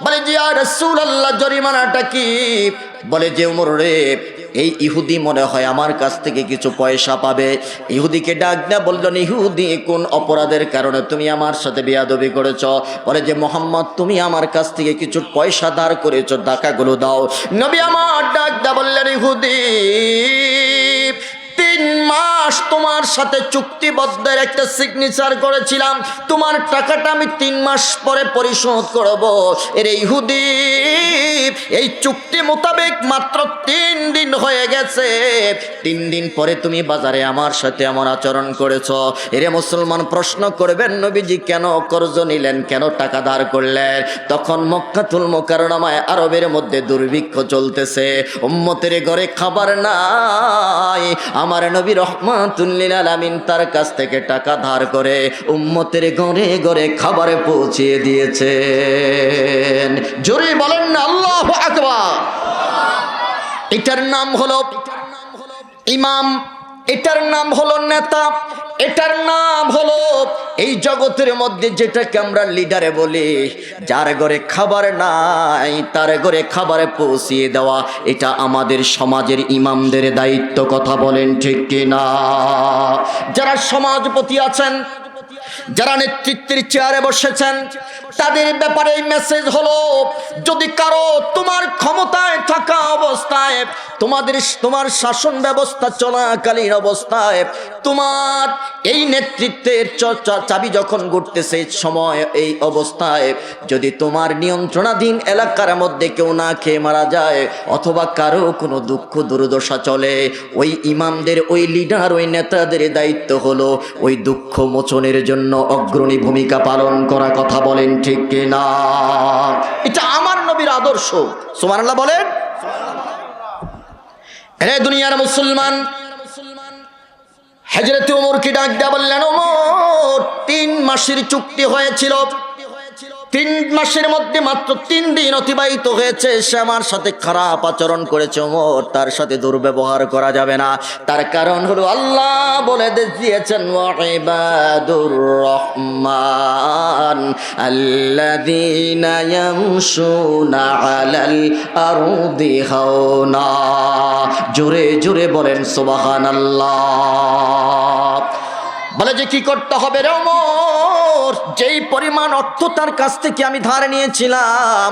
বলে যে ইয়া রাসূলুল্লাহ, জরিমানাটা কি? বলে যে ওমর রে, এই ইহুদি মনে হয় আমার কাছ থেকে কিছু পয়সা পাবে। ইহুদিকে ডাক দেয়া বললেন, ইহুদি কোন অপরাধের কারণে তুমি আমার সাথে বেয়াদবি করেছ? বলে যে মোহাম্মদ, তুমি আমার কাছ থেকে কিছু পয়সা ধার করেছ, টাকাগুলো দাও। নবী আমার ডাক দেয়া বললেন, ইহুদি 3 মাস তোমার সাথে চুক্তিবদ্ধের একটা সিগনেচার করেছিলাম, তোমার টাকাটা আমি 3 মাস পরে পরিশোধ করব। এর ইহুদি, এই চুক্তি মোতাবেক মাত্র 3 দিন হয়ে গেছে, 3 দিন পরে তুমি বাজারে আমার সাথে এমন আচরণ করেছ। এরে মুসলমান প্রশ্ন করবেন, নবীজি কেন কর্জ নিলেন, কেন টাকা ধার করলেন? তখন মক্কাতুল মুকাররমায় আরবের মধ্যে দুর্ভিক্ষ চলতেছে, উম্মতের ঘরে খাবার নাই। আমার নবী রহমাতুল লিল আলামিন তার কাছ থেকে টাকা ধার করে উম্মতের ঘরে ঘরে খাবারে পৌঁছে দিয়েছেন। জোরে বলেন না আল্লাহু আকবার। এটার নাম হলো ইমাম, এটার নাম হলো নেতা, এটার নাম হলো এই জগতের মধ্যে যেটাকে আমরা লিডারে বলি। যার ঘরে খাবার নাই তার ঘরে খাবারে পৌঁছিয়ে দেওয়া, এটা আমাদের সমাজের ইমামদের দায়িত্ব। কথা বলেন ঠিক কিনা? যারা সমাজপতি আছেন, যারা নেতৃত্বের চেয়ারে বসেছেন, তাদের ব্যাপারে এই মেসেজ হলো, যদি কারো তোমার ক্ষমতায় থাকা অবস্থায়, তোমার শাসন ব্যবস্থা চলাকালীন অবস্থায়, তোমার এই নেতৃত্বের চাবি যখন ঘুরতেছে সময়, এই অবস্থায় যদি তোমার নিয়ন্ত্রণাধীন এলাকার মধ্যে কেউ না খেয়ে মারা যায়, অথবা কারো কোনো দুঃখ দুর্দশা চলে, ওই ইমামদের, ওই লিডার, ওই নেতাদের দায়িত্ব হলো ওই দুঃখ মোচনের জন্য অগ্রণী ভূমিকা পালন করা। কথা বলেন ঠিক কিনা? এটা আমার নবীর আদর্শ। সুবহানাল্লাহ বলেন। রে দুনিয়ার মুসলমান, হযরত ওমরকে ডাক দেয়া বললেন, ওমর 3 মাসের চুক্তি হয়েছিল, 3 মাসের মধ্যে মাত্র 3 দিন অতিবাহিত হয়েছে, সে আমার সাথে খারাপ আচরণ করেছে। ওমর, তার সাথে দুর্ব্যবহার করা যাবে না। তার কারণ হলো আল্লাহ বলে দিয়েছেন, ওয়া ইবাদুর রহমান আল্লাযীনা ইয়ামশুনা আলাল আরদি হাওনা। জোরে জোরে বলেন সুবহানাল্লাহ। বলে যে কি করতে হবে রে ওমর? ওমর যেই পরিমাণ অর্থ তার কাছ থেকে আমি ধার নিয়েছিলাম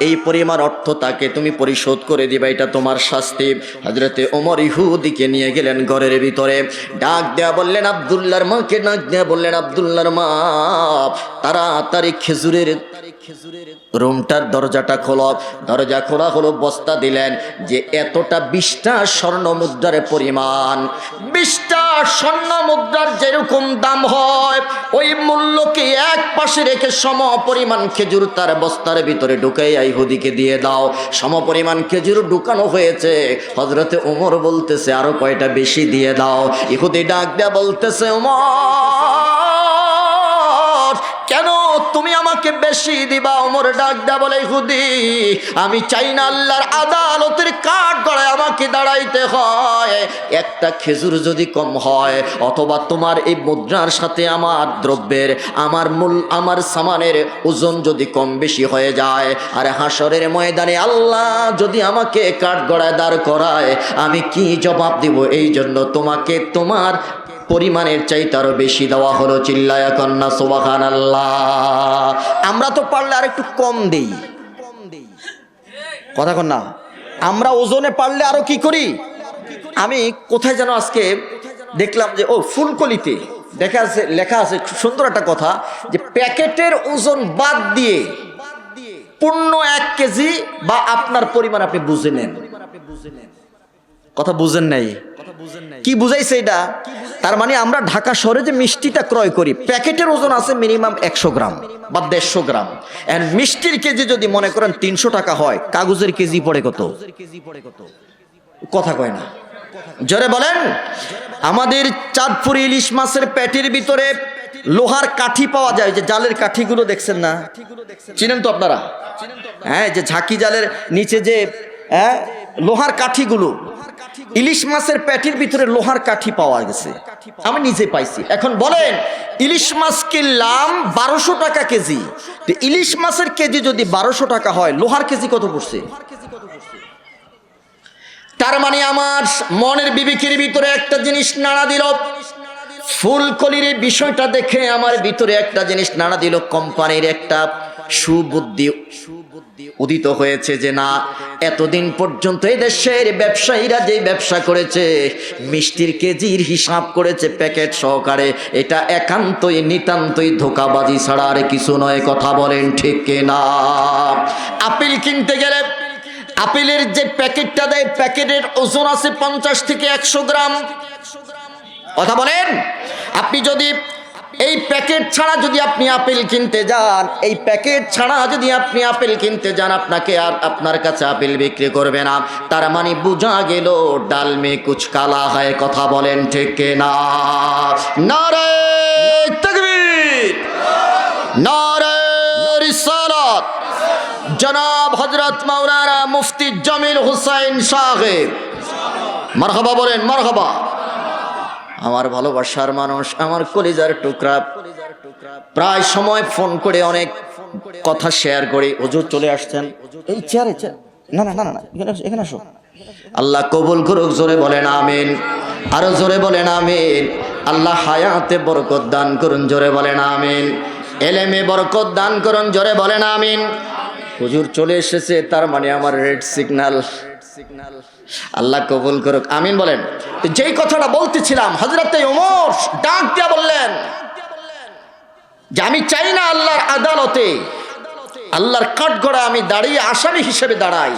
এই পরিমাণ অর্থ তাকে তুমি পরিশোধ করে দিবে, এটা তোমার শাস্তি। হযরতে ওমর ইহুদিকে নিয়ে গেলেন ঘরের ভিতরে, ডাক দেয়া বললেন আব্দুল্লাহর মাকে, ডাক দেয়া বললেন আব্দুল্লাহর মা তাড়াতাড়ি খেজুরের রুমটার দরজাটা খোলো। দরজা খোলা হলো, বস্তা দিলেন যে এতটা 20টা স্বর্ণ মুদ্রার পরিমাণ, 20টা স্বর্ণ মুদ্রার যেরকম দাম হয় ওই মূল্যকে এক পাশে রেখে সম পরিমাণ খেজুর তার বস্তার ভিতরে ঢুকাই ইহুদিকে দিয়ে দাও। সম পরিমাণ খেজুর ঢুকানো হয়েছে। হযরতে ওমর বলতেছে আরো কয়টা বেশি দিয়ে দাও। ইহুদি ডাক দেয়া বলতেছে ওমর কেন তুমি আমাকে বেশি দিবা? ওমর ডাক দেয়া বলে ইহুদি আমি চাই না আল্লাহর আদালতের কাঠ গড়ায় আমাকে দাঁড়াইতে হয়। একটা খেজুর যদি কম হয় অথবা তোমার এই মুদ্রার সাথে আমার দ্রব্যের আমার সামানের ওজন যদি কম বেশি হয়ে যায় আর হাসরের ময়দানে আল্লাহ যদি আমাকে কাঠ গড়ায় দাঁড় করায় আমি কি জবাব দিব? এই জন্য তোমাকে তোমার পরিমাণের চাইতে আরো বেশি দেওয়া হলো। চিল্লায়া কন্যা সুবহানাল্লাহ। আমরা তো পারলে আর একটু কম দেই, কথা কন না? আমরা ওজনে পারলে আরো কি করি? আমি কোথায় যেন আজকে দেখলাম যে ফুলকলিতে লেখা আছে খুব সুন্দর একটা কথা, যে প্যাকেটের ওজন বাদ দিয়ে পূর্ণ 1 কেজি বা আপনার পরিমাণ আপনি বুঝে নেন। কথা বুঝেন নাই? কি বুঝাইছে এটা? তার মানে আমরা ঢাকা শহরে যে মিষ্টিটা ক্রয় করি প্যাকেটের ওজন আছে মিনিমাম 100 গ্রাম বা 150 গ্রাম। এন্ড মিষ্টির কেজি যদি মনে করেন 300 টাকা হয়, কাগজের কেজি পড়ে কত? কথা কয় না, জোরে বলেন। আমাদের চাঁদপুর ইলিশ মাছের পেটির ভিতরে লোহার কাঠি পাওয়া যায়, যে জালের কাঠিগুলো দেখছেন না? চিনেন তো আপনারা? হ্যাঁ, যে ঝাঁকি জালের নিচে যে লোহার কাঠিগুলো, ইলিশ মাছের পেটির ভিতরে লোহার কাঠি পাওয়া গেছে, আমি নিজে পাইছি। এখন বলেন ইলিশ মাছ কিনলাম 1200 টাকা কেজি, তো ইলিশ মাছের কেজি যদি 1200 টাকা হয় লোহার কেজি কত পড়ছে? তার মানে আমার মনের বিবেকের ভিতরে একটা জিনিস নাড়া দিল, ফুলকলির এই বিষয়টা দেখে আমার ভিতরে একটা জিনিস নাড়া দিল, কোম্পানির একটা সুবুদ্ধি উদিত হয়েছে যে না, এতদিন পর্যন্ত এই দেশের ব্যবসায়ীরা যে ব্যবসা করেছে মিষ্টির কেজির হিসাব করেছে প্যাকেট সহকারে, এটা একান্তই নিতান্তই ধোঁকাবাজি ছাড়া আর কিছু নয়। কথা বলেন ঠিক কিনা? আপেল কিনতে গেলে আপেলের যে প্যাকেটটা দেয় প্যাকেটের ওজন আছে 50 থেকে 100 গ্রাম। কথা বলেন, আপনি যদি এই প্যাকেট ছাড়া যদি আপনি আপেল কিনতে যান, এই প্যাকেট ছাড়া যদি আপনি আপেল কিনতে যান আপনাকে আর আপনার কাছে আপেল বিক্রি করবে না। তার মানে বোঝা গেল ডাল মে কুছ কালা হয়। কথা বলেন ঠিক কিনা? নারে তাকবীর, নারে রিসালাত। জনাব হযরত মাওলানা মুফতি জামিল হুসাইন সাহেব, মারহাবা বলেন, মারহাবা। আমার ভালোবাসার মানুষ, আমার কলিজার টুকরা, প্রায় সময় ফোন করে অনেক কথা শেয়ার করি। হুজুর চলে আসছেন এই চেয়ারে, না না না না এখানে আসো। আল্লাহ কবুল করুক, জোরে বলেন আমিন, আরো জোরে বলেন আমিন। আল্লাহ হায়াতে বরকত দান করুন, জোরে বলেন আমিন। এলেমে বরকত দান করুন, জোরে বলেন আমিন। হুজুর চলে এসেছে, তার মানে আমার রেড সিগন্যাল। আল্লাহ কবুল করুক, আমিন বলেন। যেই কথাটা বলতেছিলাম, হযরতে ওমর ডাক দিয়া বললেন যে আমি চাই না আল্লাহর আদালতে আল্লাহর কাঠগড়া আমি দাঁড়িয়ে আসামি হিসেবে দাঁড়াই,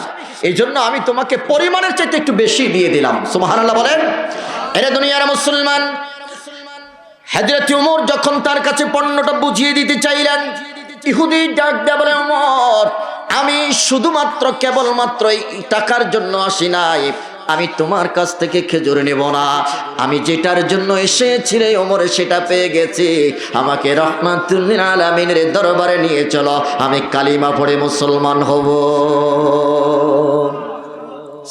এই জন্য আমি তোমাকে পরিমাণের চাইতে একটু বেশি দিয়ে দিলাম। সুবহানাল্লাহ বলেন। এরে দুনিয়ার মুসলমান, হযরতে ওমর যখন তার কাছে পণ্যটা বুঝিয়ে দিতে চাইলেন, ইহুদি ডাক দেয়া বলে ওমর আমি শুধুমাত্র কেবলমাত্র এই টাকার জন্য আসি নাই, আমি তোমার কাছ থেকে খেজুর নেব না, আমি যেটার জন্য এসেছি রে ওমর সেটা পেয়ে গেছি, আমাকে রহমাতুল লিল আলামিনের দরবারে নিয়ে চলো, আমি কালিমা পড়ে মুসলমান হব।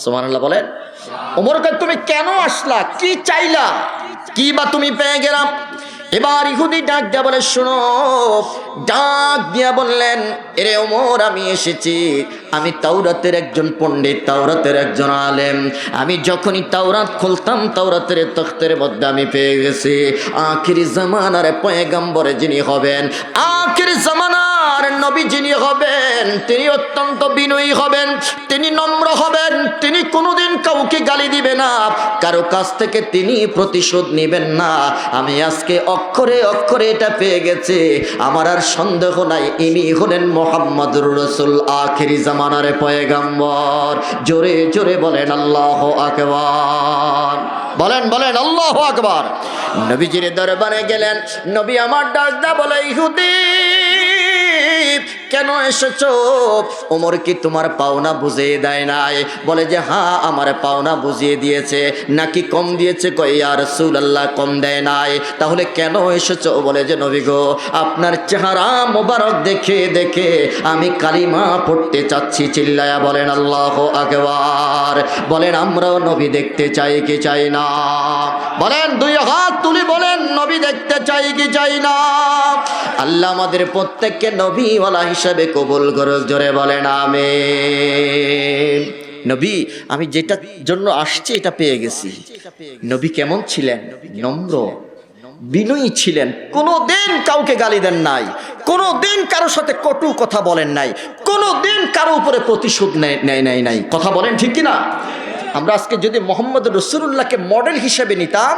সুবহানাল্লাহ বলেন। ওমরকে তুমি কেন আসলা, কি চাইলা, কি বা তুমি পেয়ে গেলাম? এবার ইহুদি ডাক দেয়া বলে শোনো, ডাক দিয়া বললেন, এরে ওমর, আমি এসেছি, আমি তাওরাতের একজন পণ্ডিত, তাওরাতের একজন আলেম। আমি যখনই তাওরাত খুলতাম, তাওরাতের তখতের মধ্যে আমি পেয়ে গেছি আখির জামানার পয়গম্বর যিনি হবেন, আখির জামানার নবী যিনি হবেন, তিনি অত্যন্ত বিনয়ী হবেন, তিনি নম্র হবেন, তিনি কোনোদিন কাউকে গালি দিবে না, কারো কাছ থেকে তিনি প্রতিশোধ নেবেন না। আমি আজকে অক্ষরে অক্ষরে এটা পেয়ে গেছি, আমার আর সন্দেহ নাই ইনি হলেন মুহাম্মদুর রাসূল, আখিরি জামানার পয়গম্বর। জোরে জোরে বলেন আল্লাহু আকবার, বলেন বলেন আল্লাহু আকবার। নবীজির দরবারে গেলেন, নবী আমার ডাকদা বলে, ইহুদি কেন এসেছো? ওমর কি তোমার পাওনা বুঝিয়ে দেয় নাই? বলে যে হ্যাঁ, আমার পাওনা বুঝিয়ে দিয়েছে। নাকি কম দিয়েছে? কই ইয়া রাসূলুল্লাহ, কম দেয় নাই। তাহলে কেন এসেছো? বলে যে নবী গো, আপনার চেহারা মোবারক দেখে দেখে আমি কালিমা পড়তে চাচ্ছি। চিল্লায়া বলেন আল্লাহু আকবার। বলেন আমরাও নবী দেখতে চাই কি চাই না? বলেন, দুই হাত তুলে বলেন, নবী দেখতে চাই কি চাই না? আল্লাহ আমাদের প্রত্যেককে নবীওয়ালা হিসাবে কবুল করুক। জোরে বলেন আমিন। নবী, আমি যেটার জন্য আসছি এটা পেয়ে গেছি। নবী কেমন ছিলেন? নম্র, বিনয়ী ছিলেন, কোনোদিন কাউকে গালি দেন নাই, কোনোদিন কারোর সাথে কটু কথা বলেন নাই, কোনোদিন কারো উপরে প্রতিশোধ নাই। কথা বলেন ঠিক কিনা? আমরা আজকে যদি মোহাম্মদ রাসূলুল্লাহকে মডেল হিসেবে নিতাম,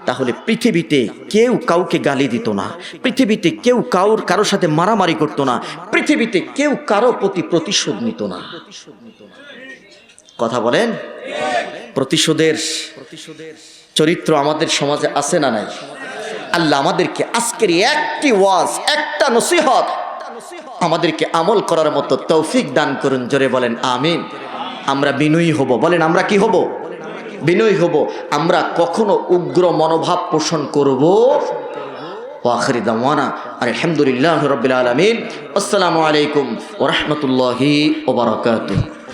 তাহলে পৃথিবীতে কেউ কাউকে গালি দিত না, পৃথিবীতে কেউ কারোর সাথে মারামারি করত না, পৃথিবীতে কেউ কারো প্রতি প্রতিশোধ নিত না। কথা বলেন। প্রতিশোধের চরিত্র আমাদের সমাজে আছে না নাই? আল্লাহ আমাদেরকে আজকের একটি ওয়াজ, একটা নসিহত আমাদেরকে আমল করার মতো তৌফিক দান করুন। জোরে বলেন আমিন। আমরা বিনয়ী হব। বলেন আমরা কি হব? বিনয়ী হব। আমরা কখনো উগ্র মনোভাব পোষণ করব। ওয়াখির দাওয়ানা আলহামদুলিল্লাহি রাব্বিল আলামিন। আসসালামু আলাইকুম ওয়া রাহমাতুল্লাহি ওয়া বারাকাতুহু।